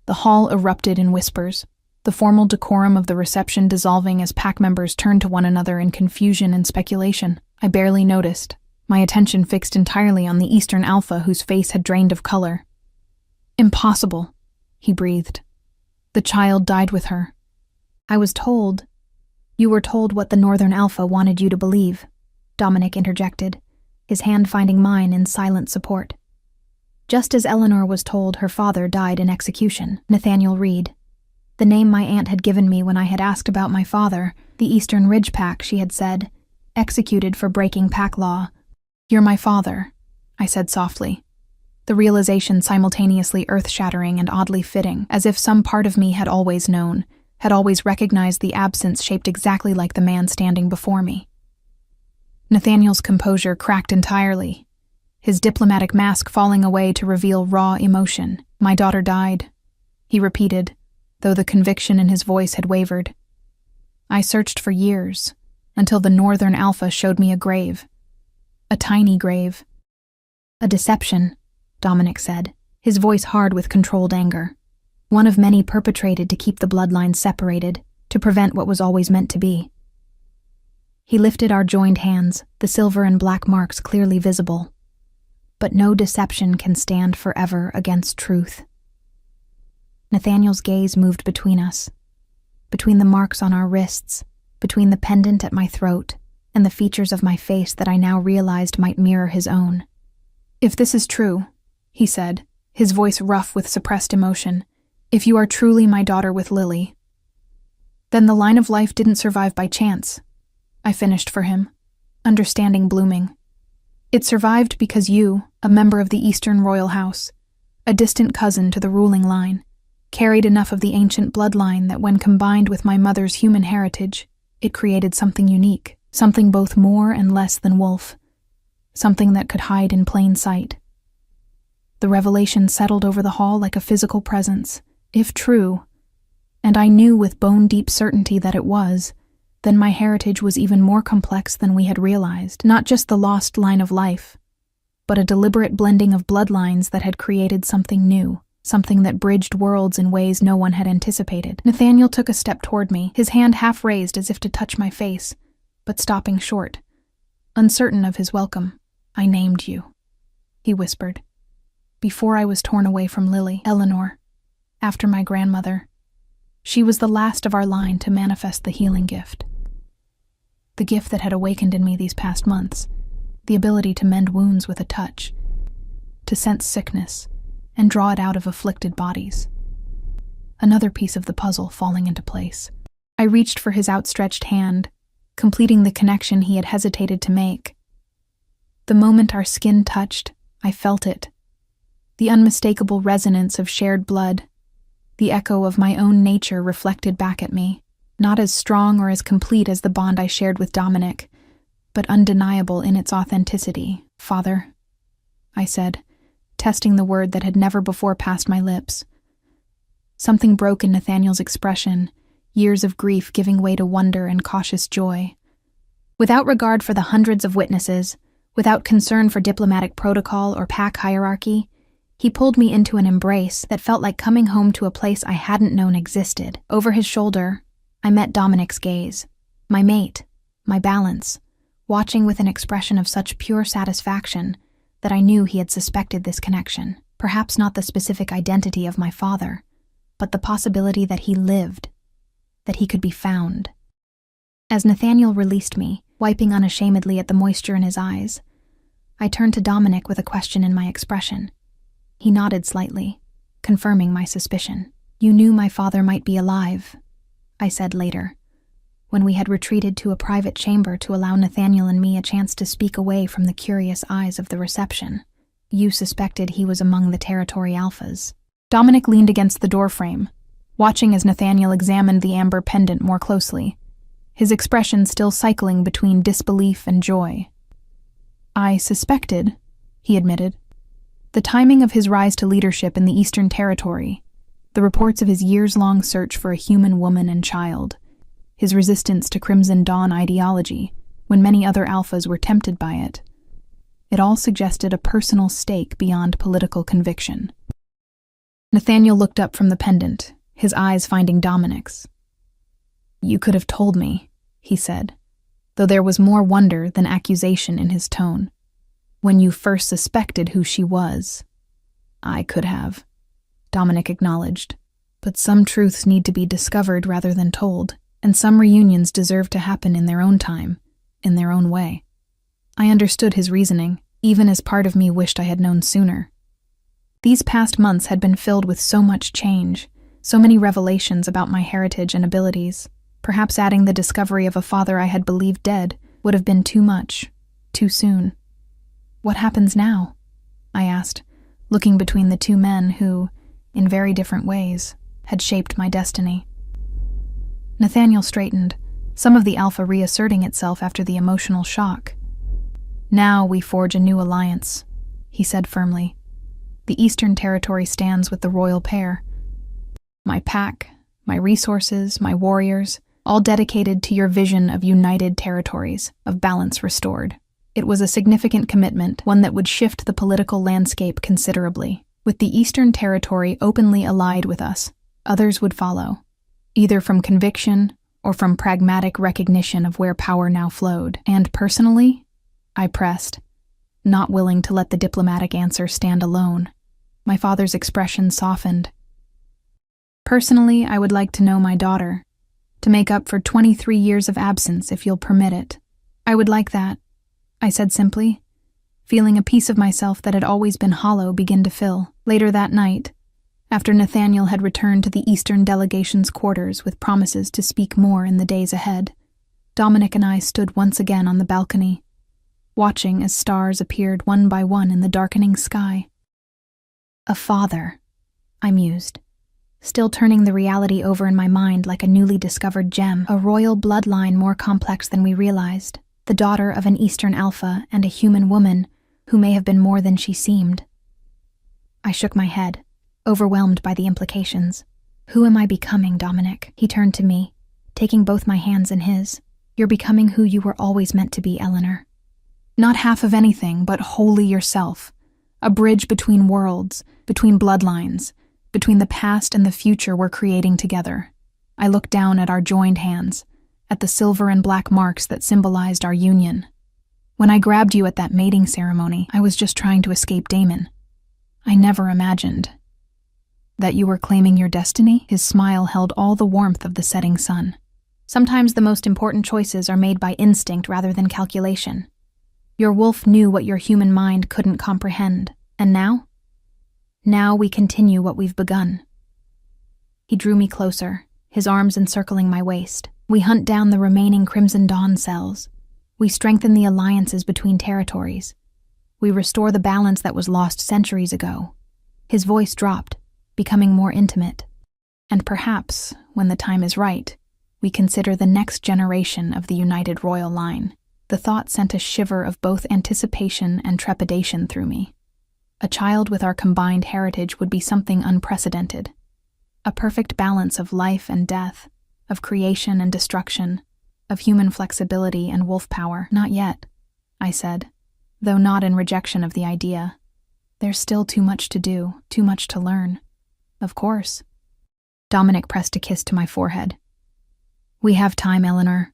The hall erupted in whispers, the formal decorum of the reception dissolving as pack members turned to one another in confusion and speculation. I barely noticed, my attention fixed entirely on the Eastern Alpha whose face had drained of color. "Impossible," he breathed. "The child died with her." "I was told." "You were told what the Northern Alpha wanted you to believe," Dominic interjected, his hand finding mine in silent support. "Just as Eleanor was told her father died in execution." Nathaniel Reed, the name my aunt had given me when I had asked about my father, the Eastern Ridge Pack, she had said, executed for breaking pack law. "You're my father," I said softly, the realization simultaneously earth-shattering and oddly fitting, as if some part of me had always known, had always recognized the absence shaped exactly like the man standing before me. Nathaniel's composure cracked entirely, his diplomatic mask falling away to reveal raw emotion. "My daughter died," he repeated, though the conviction in his voice had wavered. "I searched for years, until the Northern Alpha showed me a grave. A tiny grave." "A deception," Dominic said, his voice hard with controlled anger. "One of many perpetrated to keep the bloodlines separated, to prevent what was always meant to be." He lifted our joined hands, the silver and black marks clearly visible. "But no deception can stand forever against truth." Nathaniel's gaze moved between us, between the marks on our wrists, between the pendant at my throat, and the features of my face that I now realized might mirror his own. "If this is true," he said, his voice rough with suppressed emotion, "if you are truly my daughter with Lily, Then the line of life didn't survive by chance, I finished for him, understanding blooming. It survived because you, a member of the Eastern Royal House, a distant cousin to the ruling line, carried enough of the ancient bloodline that when combined with my mother's human heritage, it created something unique, something both more and less than wolf, something that could hide in plain sight. The revelation settled over the hall like a physical presence, if true, and I knew with bone-deep certainty that it was. Then my heritage was even more complex than we had realized, not just the lost line of life, but a deliberate blending of bloodlines that had created something new, something that bridged worlds in ways no one had anticipated. Nathaniel took a step toward me, his hand half raised as if to touch my face, but stopping short. Uncertain of his welcome, "I named you," he whispered. "Before I was torn away from Lily, Eleanor, after my grandmother. She was the last of our line to manifest the healing gift. The gift that had awakened in me these past months, the ability to mend wounds with a touch, to sense sickness, and draw it out of afflicted bodies. Another piece of the puzzle falling into place. I reached for his outstretched hand, completing the connection he had hesitated to make. The moment our skin touched, I felt it. The unmistakable resonance of shared blood, the echo of my own nature reflected back at me, not as strong or as complete as the bond I shared with Dominic, but undeniable in its authenticity. "Father," I said, testing the word that had never before passed my lips. Something broke in Nathaniel's expression, years of grief giving way to wonder and cautious joy. Without regard for the hundreds of witnesses, without concern for diplomatic protocol or pack hierarchy, he pulled me into an embrace that felt like coming home to a place I hadn't known existed. Over his shoulder, I met Dominic's gaze, my mate, my balance, watching with an expression of such pure satisfaction that I knew he had suspected this connection. Perhaps not the specific identity of my father, but the possibility that he lived, that he could be found. As Nathaniel released me, wiping unashamedly at the moisture in his eyes, I turned to Dominic with a question in my expression. He nodded slightly, confirming my suspicion. "You knew my father might be alive," I said later, when we had retreated to a private chamber to allow Nathaniel and me a chance to speak away from the curious eyes of the reception. "You suspected he was among the territory alphas." Dominic leaned against the doorframe, watching as Nathaniel examined the amber pendant more closely, his expression still cycling between disbelief and joy. "I suspected," he admitted. The timing of his rise to leadership in the Eastern Territory, the reports of his years-long search for a human woman and child, his resistance to Crimson Dawn ideology when many other alphas were tempted by it, it all suggested a personal stake beyond political conviction. Nathaniel looked up from the pendant, his eyes finding Dominic's. "You could have told me," he said, though there was more wonder than accusation in his tone. "When you first suspected who she was." "I could have," Dominic acknowledged. "But some truths need to be discovered rather than told, and some reunions deserve to happen in their own time, in their own way." I understood his reasoning, even as part of me wished I had known sooner. These past months had been filled with so much change, so many revelations about my heritage and abilities. Perhaps adding the discovery of a father I had believed dead would have been too much, too soon. "What happens now?" I asked, looking between the two men who, in very different ways, had shaped my destiny. Nathaniel straightened, some of the alpha reasserting itself after the emotional shock. "Now we forge a new alliance," he said firmly. "The Eastern Territory stands with the royal pair. My pack, my resources, my warriors, all dedicated to your vision of united territories, of balance restored." It was a significant commitment, one that would shift the political landscape considerably. With the Eastern Territory openly allied with us, others would follow, either from conviction or from pragmatic recognition of where power now flowed. "And personally," I pressed, not willing to let the diplomatic answer stand alone. My father's expression softened. "Personally, I would like to know my daughter, to make up for 23 years of absence, if you'll permit it. I would like that," I said simply, feeling a piece of myself that had always been hollow begin to fill. Later that night, After Nathaniel had returned to the Eastern delegation's quarters with promises to speak more in the days ahead, Dominic and I stood once again on the balcony, watching as stars appeared one by one in the darkening sky. A father, I mused, still turning the reality over in my mind like a newly discovered gem, a royal bloodline more complex than we realized, the daughter of an Eastern alpha and a human woman who may have been more than she seemed. I shook my head, overwhelmed by the implications. Who am I becoming, Dominic? He turned to me, taking both my hands in his. You're becoming who you were always meant to be, Eleanor. Not half of anything, but wholly yourself. A bridge between worlds, between bloodlines, between the past and the future we're creating together. I looked down at our joined hands, at the silver and black marks that symbolized our union. When I grabbed you at that mating ceremony, I was just trying to escape Damon. I never imagined that you were claiming your destiny. His smile held all the warmth of the setting sun. Sometimes the most important choices are made by instinct rather than calculation. Your wolf knew what your human mind couldn't comprehend, and now? Now we continue what we've begun. He drew me closer, his arms encircling my waist. We hunt down the remaining Crimson Dawn cells. We strengthen the alliances between territories. We restore the balance that was lost centuries ago. His voice dropped, becoming more intimate. And perhaps, when the time is right, we consider the next generation of the United Royal Line. The thought sent a shiver of both anticipation and trepidation through me. A child with our combined heritage would be something unprecedented. A perfect balance of life and death, of creation and destruction, of human flexibility and wolf power. Not yet, I said, though not in rejection of the idea. There's still too much to do, too much to learn. Of course. Dominic pressed a kiss to my forehead. We have time, Eleanor.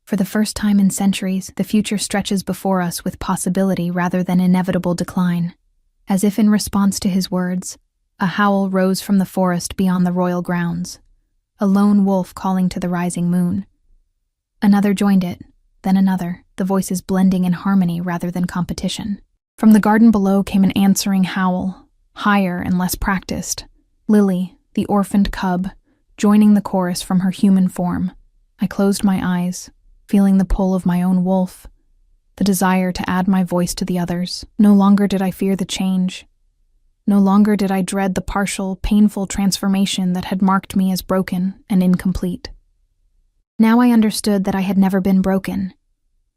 For the first time in centuries, the future stretches before us with possibility rather than inevitable decline. As if in response to his words, a howl rose from the forest beyond the royal grounds, a lone wolf calling to the rising moon. Another joined it, then another, the voices blending in harmony rather than competition. From the garden below came an answering howl, higher and less practiced. Lily, the orphaned cub, joining the chorus from her human form. I closed my eyes, feeling the pull of my own wolf, the desire to add my voice to the others. No longer did I fear the change. No longer did I dread the partial, painful transformation that had marked me as broken and incomplete. Now I understood that I had never been broken,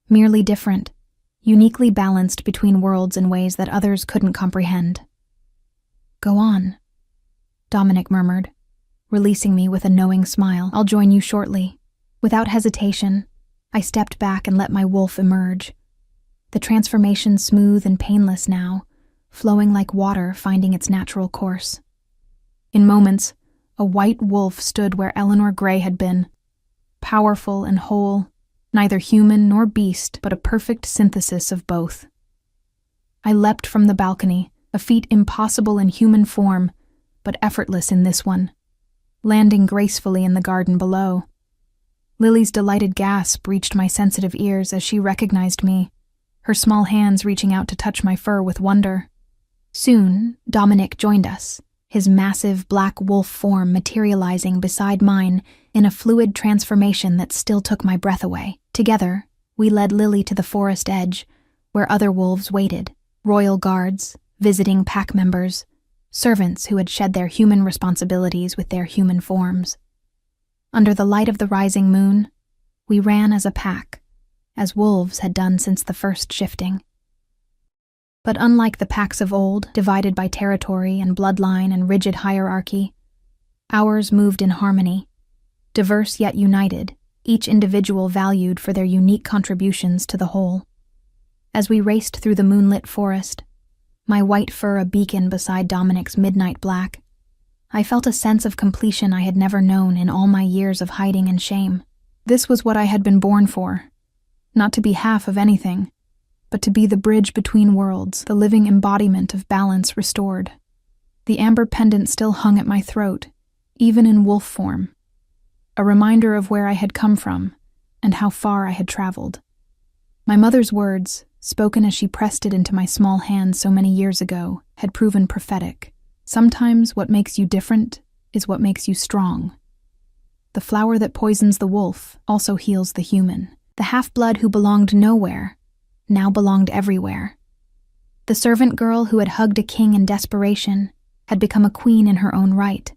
merely different, uniquely balanced between worlds in ways that others couldn't comprehend. Go on, Dominic murmured, releasing me with a knowing smile. I'll join you shortly. Without hesitation, I stepped back and let my wolf emerge. The transformation smooth and painless now, flowing like water finding its natural course. In moments, a white wolf stood where Eleanor Gray had been, powerful and whole, neither human nor beast, but a perfect synthesis of both. I leapt from the balcony, a feat impossible in human form, but effortless in this one, landing gracefully in the garden below. Lily's delighted gasp reached my sensitive ears as she recognized me, her small hands reaching out to touch my fur with wonder. Soon, Dominic joined us, his massive black wolf form materializing beside mine in a fluid transformation that still took my breath away. Together, we led Lily to the forest edge, where other wolves waited, royal guards, visiting pack members, servants who had shed their human responsibilities with their human forms. Under the light of the rising moon, we ran as a pack, as wolves had done since the first shifting. But unlike the packs of old, divided by territory and bloodline and rigid hierarchy, ours moved in harmony, diverse yet united, each individual valued for their unique contributions to the whole. As we raced through the moonlit forest, my white fur a beacon beside Dominic's midnight black, I felt a sense of completion I had never known in all my years of hiding and shame. This was what I had been born for. Not to be half of anything, but to be the bridge between worlds, the living embodiment of balance restored. The amber pendant still hung at my throat, even in wolf form, a reminder of where I had come from and how far I had traveled. My mother's words, spoken as she pressed it into my small hand so many years ago, had proven prophetic. Sometimes what makes you different is what makes you strong. The flower that poisons the wolf also heals the human. The half-blood who belonged nowhere now belonged everywhere. The servant girl who had hugged a king in desperation had become a queen in her own right.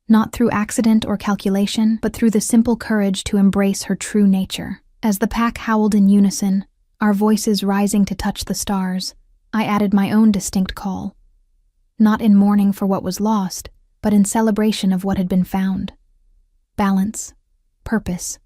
Not through accident or calculation, but through the simple courage to embrace her true nature. As the pack howled in unison, our voices rising to touch the stars, I added my own distinct call. Not in mourning for what was lost, but in celebration of what had been found. Balance, purpose,